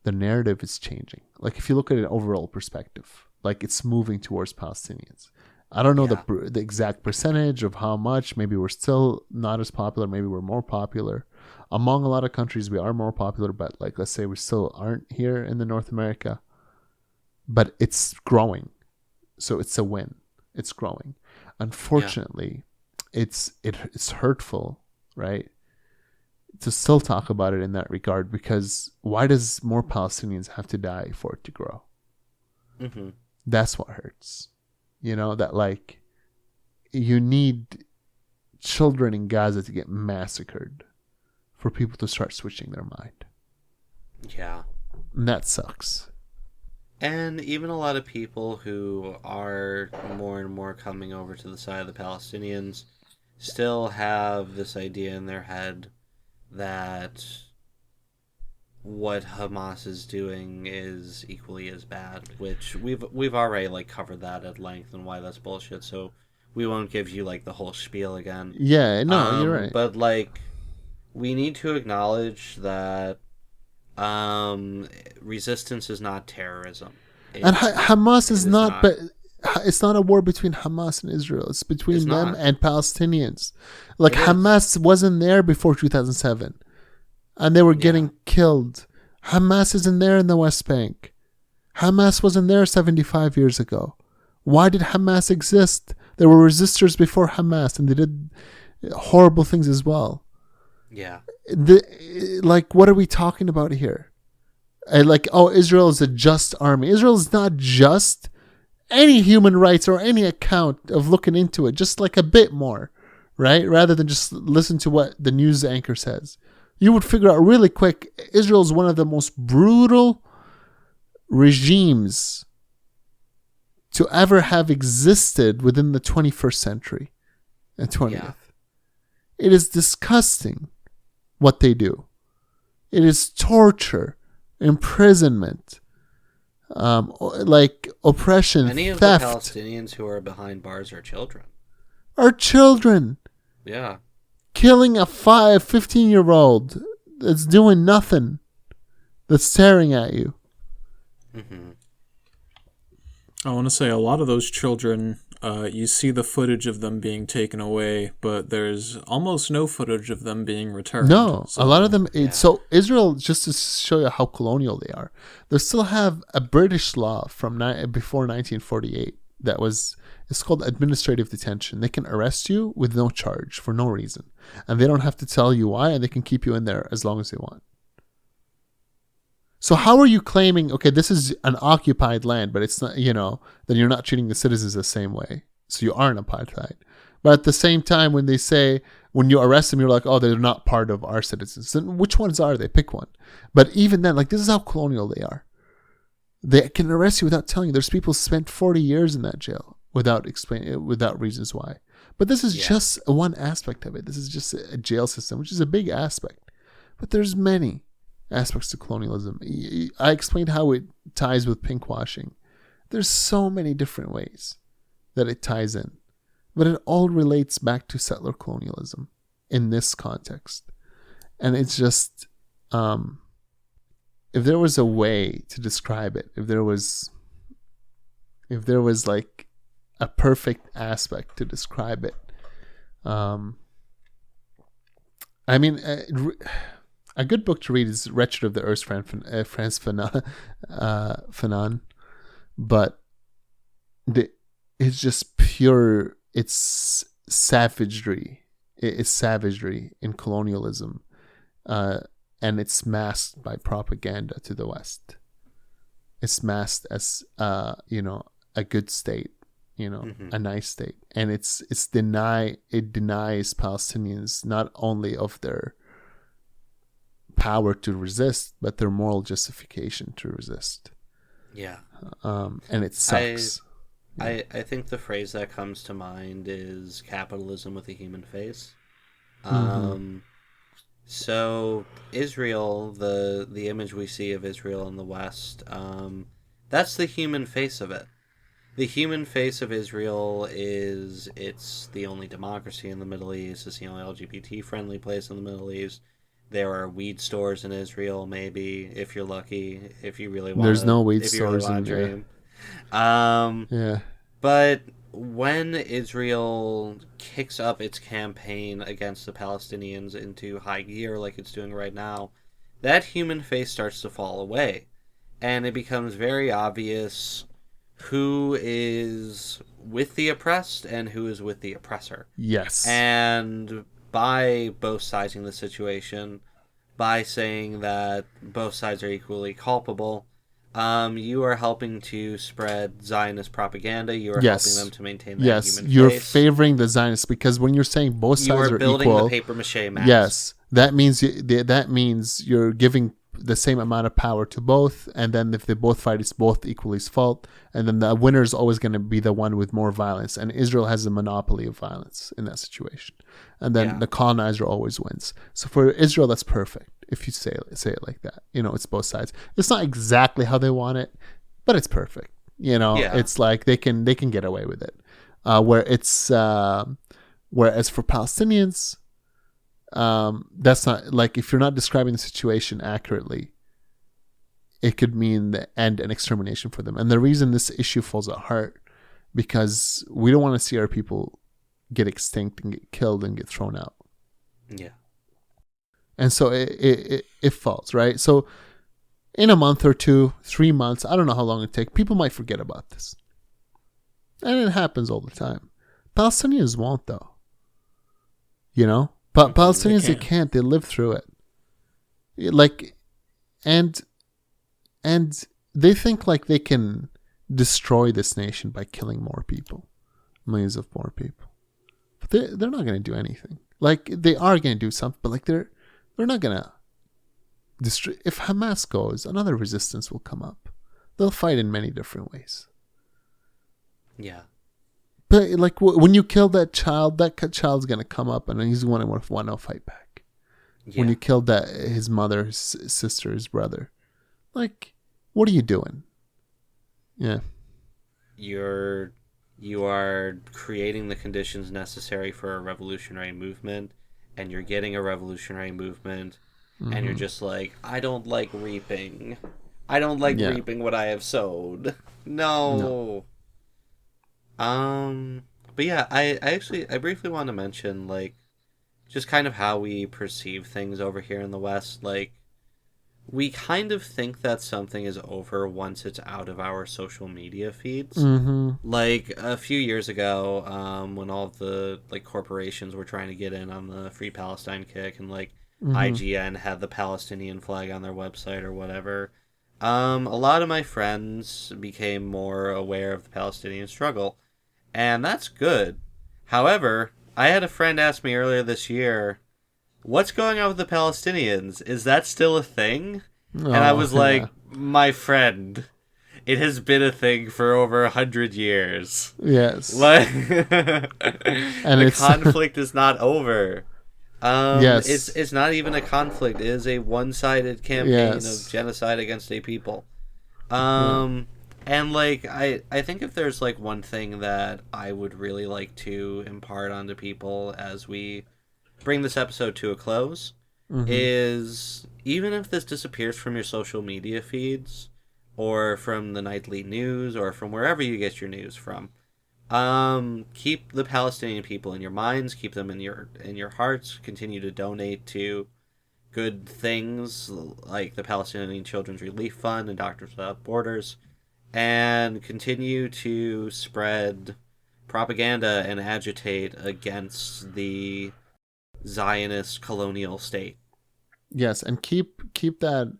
the narrative is changing. Like if you look at an overall perspective, like it's moving towards Palestinians. I don't know the exact percentage of how much. Maybe we're still not as popular. Maybe we're more popular. Among a lot of countries, we are more popular, but like let's say we still aren't here in the North America. But it's growing, so it's a win. It's growing. Unfortunately, it's hurtful, right? To still talk about it in that regard, because why does more Palestinians have to die for it to grow? Mm-hmm. That's what hurts. You know, that like you need children in Gaza to get massacred for people to start switching their mind. Yeah. And that sucks. And even a lot of people who are more and more coming over to the side of the Palestinians still have this idea in their head that what Hamas is doing is equally as bad, which we've already like covered that at length and why that's bullshit. So we won't give you like the whole spiel again. Yeah, no, you're right. But like, we need to acknowledge that resistance is not terrorism. And Hamas is not, but it's not a war between Hamas and Israel. It's between them and Palestinians. Like Hamas wasn't there before 2007. And they were getting killed. Hamas isn't there in the West Bank. Hamas wasn't there 75 years ago. Why did Hamas exist? There were resistors before Hamas, and they did horrible things as well. Yeah. Like, what are we talking about here? Like, oh, Israel is a just army. Israel is not just. Any human rights or any account of looking into it, just like a bit more, right? Rather than just listen to what the news anchor says. You would figure out really quick, Israel is one of the most brutal regimes to ever have existed within the 21st century and 20th. Yeah. It is disgusting what they do. It is torture, imprisonment, like oppression, Many of theft. the Palestinians who are behind bars are children. Yeah. Killing a 15-year-old that's doing nothing, that's staring at you. Mm-hmm. I want to say a lot of those children, you see the footage of them being taken away, but there's almost no footage of them being returned. No, a lot of them. So Israel, just to show you how colonial they are, they still have a British law from before 1948 that was. It's called administrative detention. They can arrest you with no charge for no reason, and they don't have to tell you why, and they can keep you in there as long as they want. So how are you claiming, okay, this is an occupied land, but it's not, then you're not treating the citizens the same way. So you are an apartheid. But at the same time, when they say, when you arrest them, you're like, oh, they're not part of our citizens. Then which ones are they? Pick one. But even then, like, this is how colonial they are. They can arrest you without telling you. There's people spent 40 years in that jail without explaining, without reasons why. But this is just one aspect of it. This is just a jail system, which is a big aspect. But there's many aspects to colonialism. I explained how it ties with pinkwashing. There's so many different ways that it ties in. But it all relates back to settler colonialism in this context. And it's just, if there was a way to describe it, if there was like a perfect aspect to describe it, I mean, a good book to read is Wretched of the Earth, Frantz Fanon, but it's just pure. It's savagery. It's savagery in colonialism, and it's masked by propaganda to the West. It's masked as a good state, a nice state, and it denies Palestinians not only of their power to resist, but their moral justification to resist. Yeah. And it sucks. I think the phrase that comes to mind is capitalism with a human face. So Israel, the image we see of Israel in the West, that's the human face of it. The human face of Israel is it's the only democracy in the Middle East. It's the only LGBT-friendly place in the Middle East. There are weed stores in Israel, maybe, if you're lucky, if you really want to. There's no weed stores in dream. Yeah. But when Israel kicks up its campaign against the Palestinians into high gear like it's doing right now, that human face starts to fall away. And it becomes very obvious who is with the oppressed and who is with the oppressor. Yes. And by both siding the situation, by saying that both sides are equally culpable, you are helping to spread Zionist propaganda. You are helping them to maintain that human face. Yes, you're favoring the Zionists because when you're saying both sides are equal... You are building the papier-mâché mask. Yes, that means you're giving the same amount of power to both, and then if they both fight, it's both equally's fault, and then the winner is always going to be the one with more violence, and Israel has a monopoly of violence in that situation, and then the colonizer always wins. So for Israel, that's perfect if you say it like that. It's both sides. It's not exactly how they want it, but it's perfect. It's like they can get away with it. Whereas for Palestinians, that's not, like, if you're not describing the situation accurately, it could mean the end and extermination for them. And the reason this issue falls apart, because we don't want to see our people get extinct and get killed and get thrown out. Yeah. And so it falls, right? So in a month or 2, 3 months, I don't know how long it takes, people might forget about this. And it happens all the time. Palestinians won't, though. But Palestinians, they can't. They live through it. And they think like they can destroy this nation by killing more people, millions of more people. But they're not going to do anything. Like, they are going to do something, but like they're not going to destroy. If Hamas goes, another resistance will come up. They'll fight in many different ways. Yeah. But like when you kill that child's gonna come up and he's gonna want to fight back. Yeah. When you killed his mother, his sister, his brother, like, what are you doing? Yeah. You are creating the conditions necessary for a revolutionary movement, and you're getting a revolutionary movement, and you're just like, I don't like reaping. I don't like reaping what I have sowed. No. But yeah, I briefly want to mention, like, just kind of how we perceive things over here in the West. Like, we kind of think that something is over once it's out of our social media feeds. Like, a few years ago, when all of the, like, corporations were trying to get in on the Free Palestine kick, and, like, IGN had the Palestinian flag on their website or whatever, a lot of my friends became more aware of the Palestinian struggle. And that's good. However, I had a friend ask me earlier this year, what's going on with the Palestinians? Is that still a thing? And I was like, my friend, it has been a thing for over 100 years. Yes. Like, the conflict is not over. Yes. It's not even a conflict. It is a one-sided campaign of genocide against a people. And, like, I think if there's, like, one thing that I would really like to impart onto people as we bring this episode to a close is, even if this disappears from your social media feeds or from the nightly news or from wherever you get your news from, keep the Palestinian people in your minds, keep them in your hearts, continue to donate to good things like the Palestinian Children's Relief Fund and Doctors Without Borders, and continue to spread propaganda and agitate against the Zionist colonial state. Yes, and keep that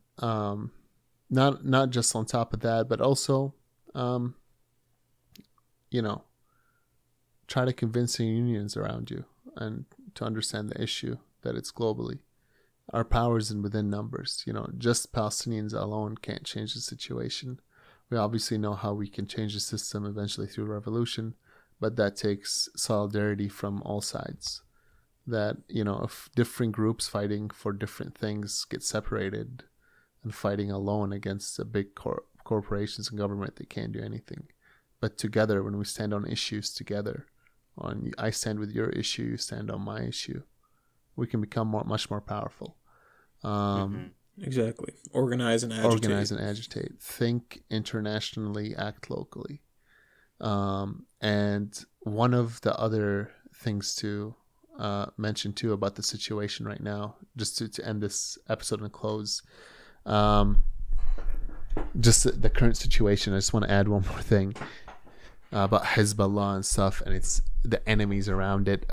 not just on top of that, but also try to convince the unions around you and to understand the issue that it's globally. Our power is within numbers. Just Palestinians alone can't change the situation. We obviously know how we can change the system eventually through revolution, but that takes solidarity from all sides. That, if different groups fighting for different things get separated and fighting alone against the big corporations and government, they can't do anything. But together, when we stand on issues together, I stand with your issue, you stand on my issue, we can become much more powerful. Exactly. Organize and agitate. Think internationally, act locally. And one of the other things to mention too about the situation right now, just to end this episode and close, just the current situation, I just want to add one more thing about Hezbollah and stuff, and it's the enemies around it.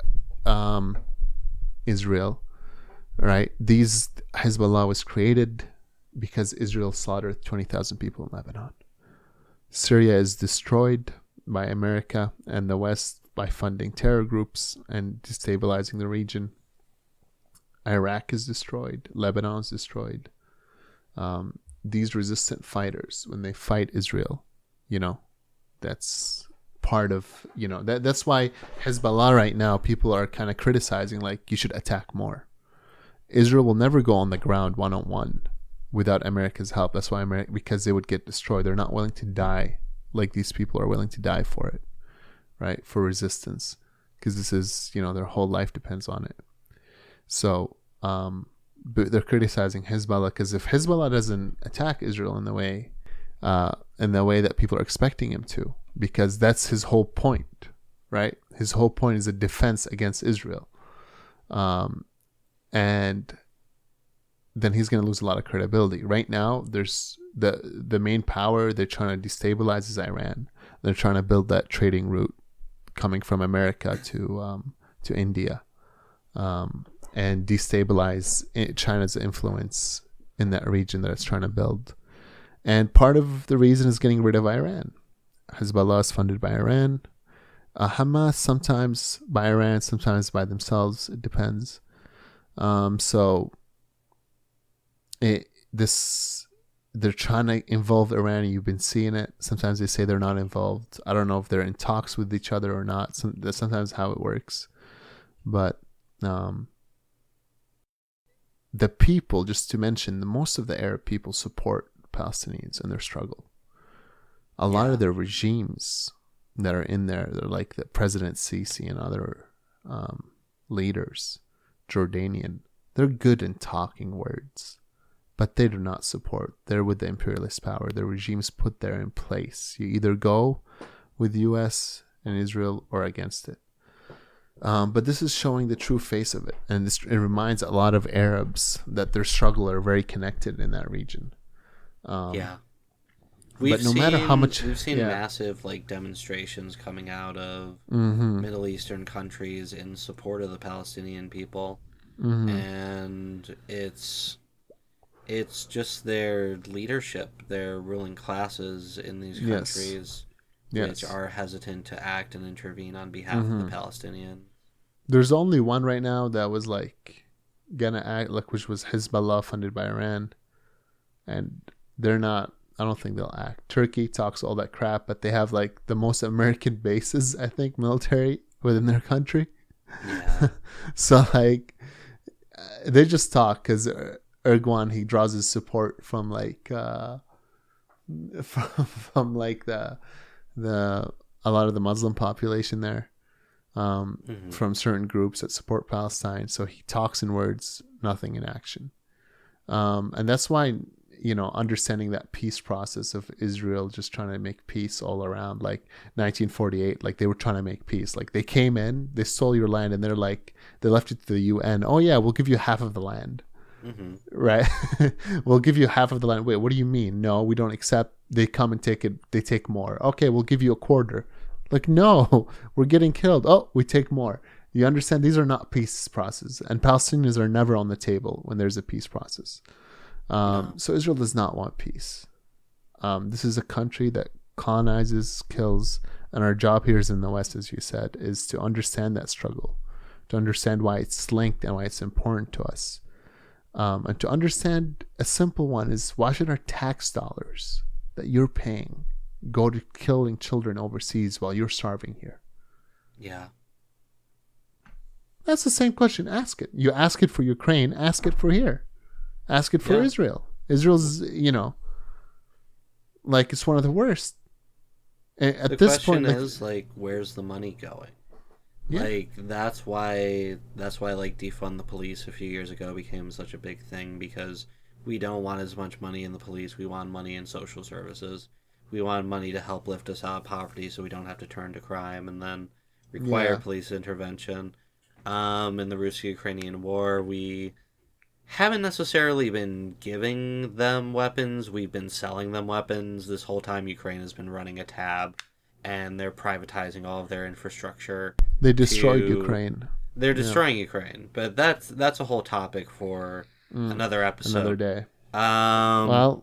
Israel, right? Hezbollah was created because Israel slaughtered 20,000 people in Lebanon. Syria is destroyed by America and the West by funding terror groups and destabilizing the region. Iraq is destroyed. Lebanon is destroyed. these resistant fighters, when they fight Israel, that's part of, that's why Hezbollah right now, people are kind of criticizing, like, you should attack more. Israel will never go on the ground one-on-one without America's help. That's why because they would get destroyed. They're not willing to die like these people are willing to die for it, right? For resistance, because this is, their whole life depends on it. So, but they're criticizing Hezbollah because if Hezbollah doesn't attack Israel in the way that people are expecting him to, because that's his whole point, right? His whole point is a defense against Israel. And then he's going to lose a lot of credibility. Right now, there's the main power they're trying to destabilize is Iran. They're trying to build that trading route coming from America to India, and destabilize China's influence in that region that it's trying to build. And part of the reason is getting rid of Iran. Hezbollah is funded by Iran. Hamas sometimes by Iran, sometimes by themselves. It depends. They're trying to involve Iran. You've been seeing it. Sometimes they say they're not involved. I don't know if they're in talks with each other or not. That's sometimes how it works. But the people, just to mention, most of the Arab people support Palestinians in their struggle. A lot of their regimes that are in there, they're like the President Sisi and other leaders, Jordanian, they're good in talking words, but they do not support. They're with the imperialist power. Their regimes put there in place. You either go with U.S. and Israel or against it. But this is showing the true face of it. And it reminds a lot of Arabs that their struggle are very connected in that region. We've seen massive demonstrations coming out of Middle Eastern countries in support of the Palestinian people. And it's just their leadership, their ruling classes in these countries, which are hesitant to act and intervene on behalf of the Palestinians. There's only one right now that was gonna act, which was Hezbollah, funded by Iran, and they're not. I don't think they'll act. Turkey talks all that crap, but they have the most American bases, I think, military within their country. Yeah. So they just talk because Erdogan, he draws his support from from a lot of the Muslim population there, from certain groups that support Palestine. So he talks in words, nothing in action, and that's why understanding that peace process of Israel just trying to make peace all around, 1948, they were trying to make peace. They came in, they stole your land, and they left it to the UN. Oh yeah, we'll give you half of the land. Right? We'll give you half of the land. Wait, what do you mean? No, we don't accept. They come and take it. They take more. Okay, we'll give you a quarter. No, we're getting killed. Oh, we take more. You understand? These are not peace processes, and Palestinians are never on the table when there's a peace process. So Israel does not want peace. This is a country that colonizes, kills, and our job here is in the West, as you said, is to understand that struggle, to understand why it's linked and why it's important to us. And to understand a simple one is, why should our tax dollars that you're paying go to killing children overseas while you're starving here? Yeah. That's the same question. Ask it. You ask it for Ukraine, ask it for here. Ask it for Israel. Israel's, it's one of the worst. At the this question point, is, where's the money going? Yeah. That's why defund the police a few years ago became such a big thing, because we don't want as much money in the police. We want money in social services. We want money to help lift us out of poverty so we don't have to turn to crime and then require police intervention. In the Russo-Ukrainian war, we haven't necessarily been giving them weapons. We've been selling them weapons. This whole time Ukraine has been running a tab, and they're privatizing all of their infrastructure. They destroyed Ukraine. They're destroying Ukraine, but that's a whole topic for another episode. Another day. I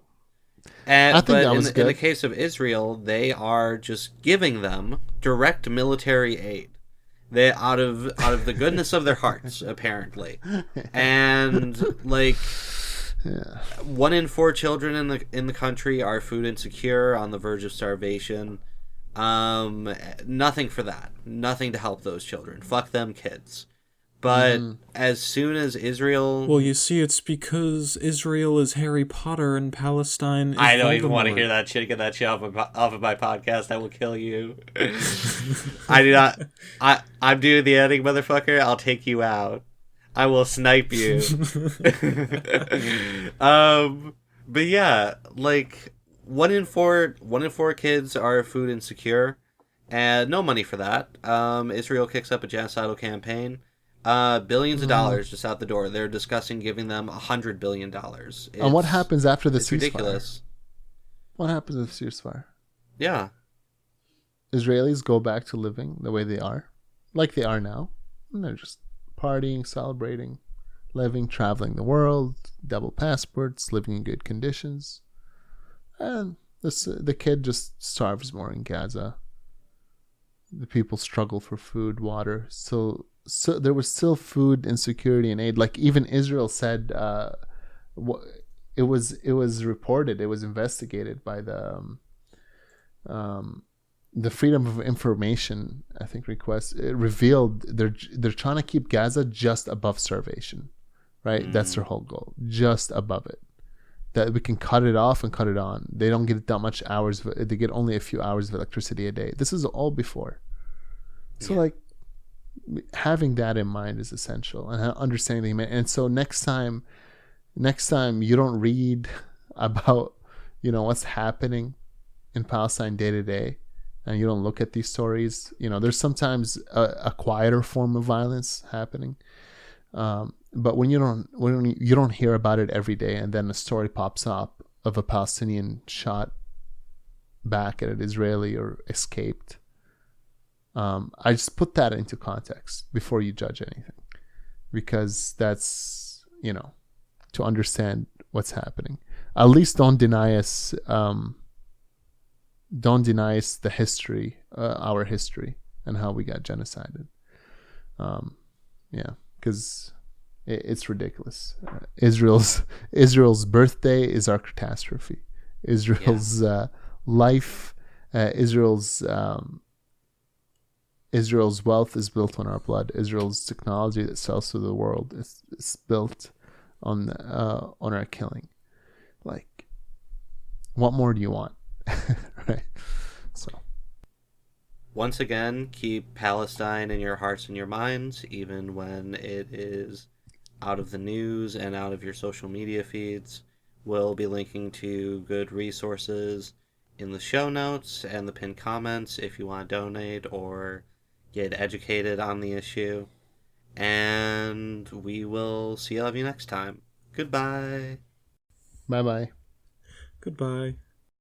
think that was good. In the case of Israel, they are just giving them direct military aid. They out of the goodness of their hearts, apparently, and Yeah. 1 in 4 children in the country are food insecure, on the verge of starvation. Nothing for that. Nothing to help those children. Fuck them kids. But as soon as Israel... Well, you see, it's because Israel is Harry Potter and Palestine is I don't Voldemort. even want to hear that shit. Get that shit off of my podcast. I will kill you. I do not... I'm doing the editing, motherfucker. I'll take you out. I will snipe you. But yeah, like 1 in 4 kids are food insecure, and no money for that. Israel kicks up a genocidal campaign. Billions of dollars just out the door. They're discussing giving them $100 billion. And what happens after the it's ceasefire? ridiculous. What happens with the ceasefire? Yeah. Israelis go back to living the way they are, like they are now. And they're just partying, celebrating, living, traveling the world, double passports, living in good conditions. And the kid just starves more in Gaza. The people struggle for food, water. So there was still food insecurity and aid. Like even Israel said, it was reported, it was investigated by the Freedom of Information, I think, request. It revealed they're trying to keep Gaza just above starvation, right? That's their whole goal, just above it. That we can cut it off and cut it on. They don't get that much hours. They get only a few hours of electricity a day. This is all before. So like having that in mind is essential, and understanding the human. And so next time you don't read about what's happening in Palestine day to day, and you don't look at these stories, there's sometimes a quieter form of violence happening. But when you don't hear about it every day, and then a story pops up of a Palestinian shot back at an Israeli or escaped, I just put that into context before you judge anything, because that's to understand what's happening. At least don't deny us the history, our history, and how we got genocided. Because it's ridiculous. Israel's birthday is our catastrophe. Israel's life, Israel's wealth is built on our blood. Israel's technology that sells to the world is built on our killing. Like, what more do you want? Right? So, once again, keep Palestine in your hearts and your minds, even when it is out of the news and out of your social media feeds. We'll be linking to good resources in the show notes and the pinned comments if you want to donate or get educated on the issue. And we will see all of you next time. Goodbye. bye-bye. Goodbye.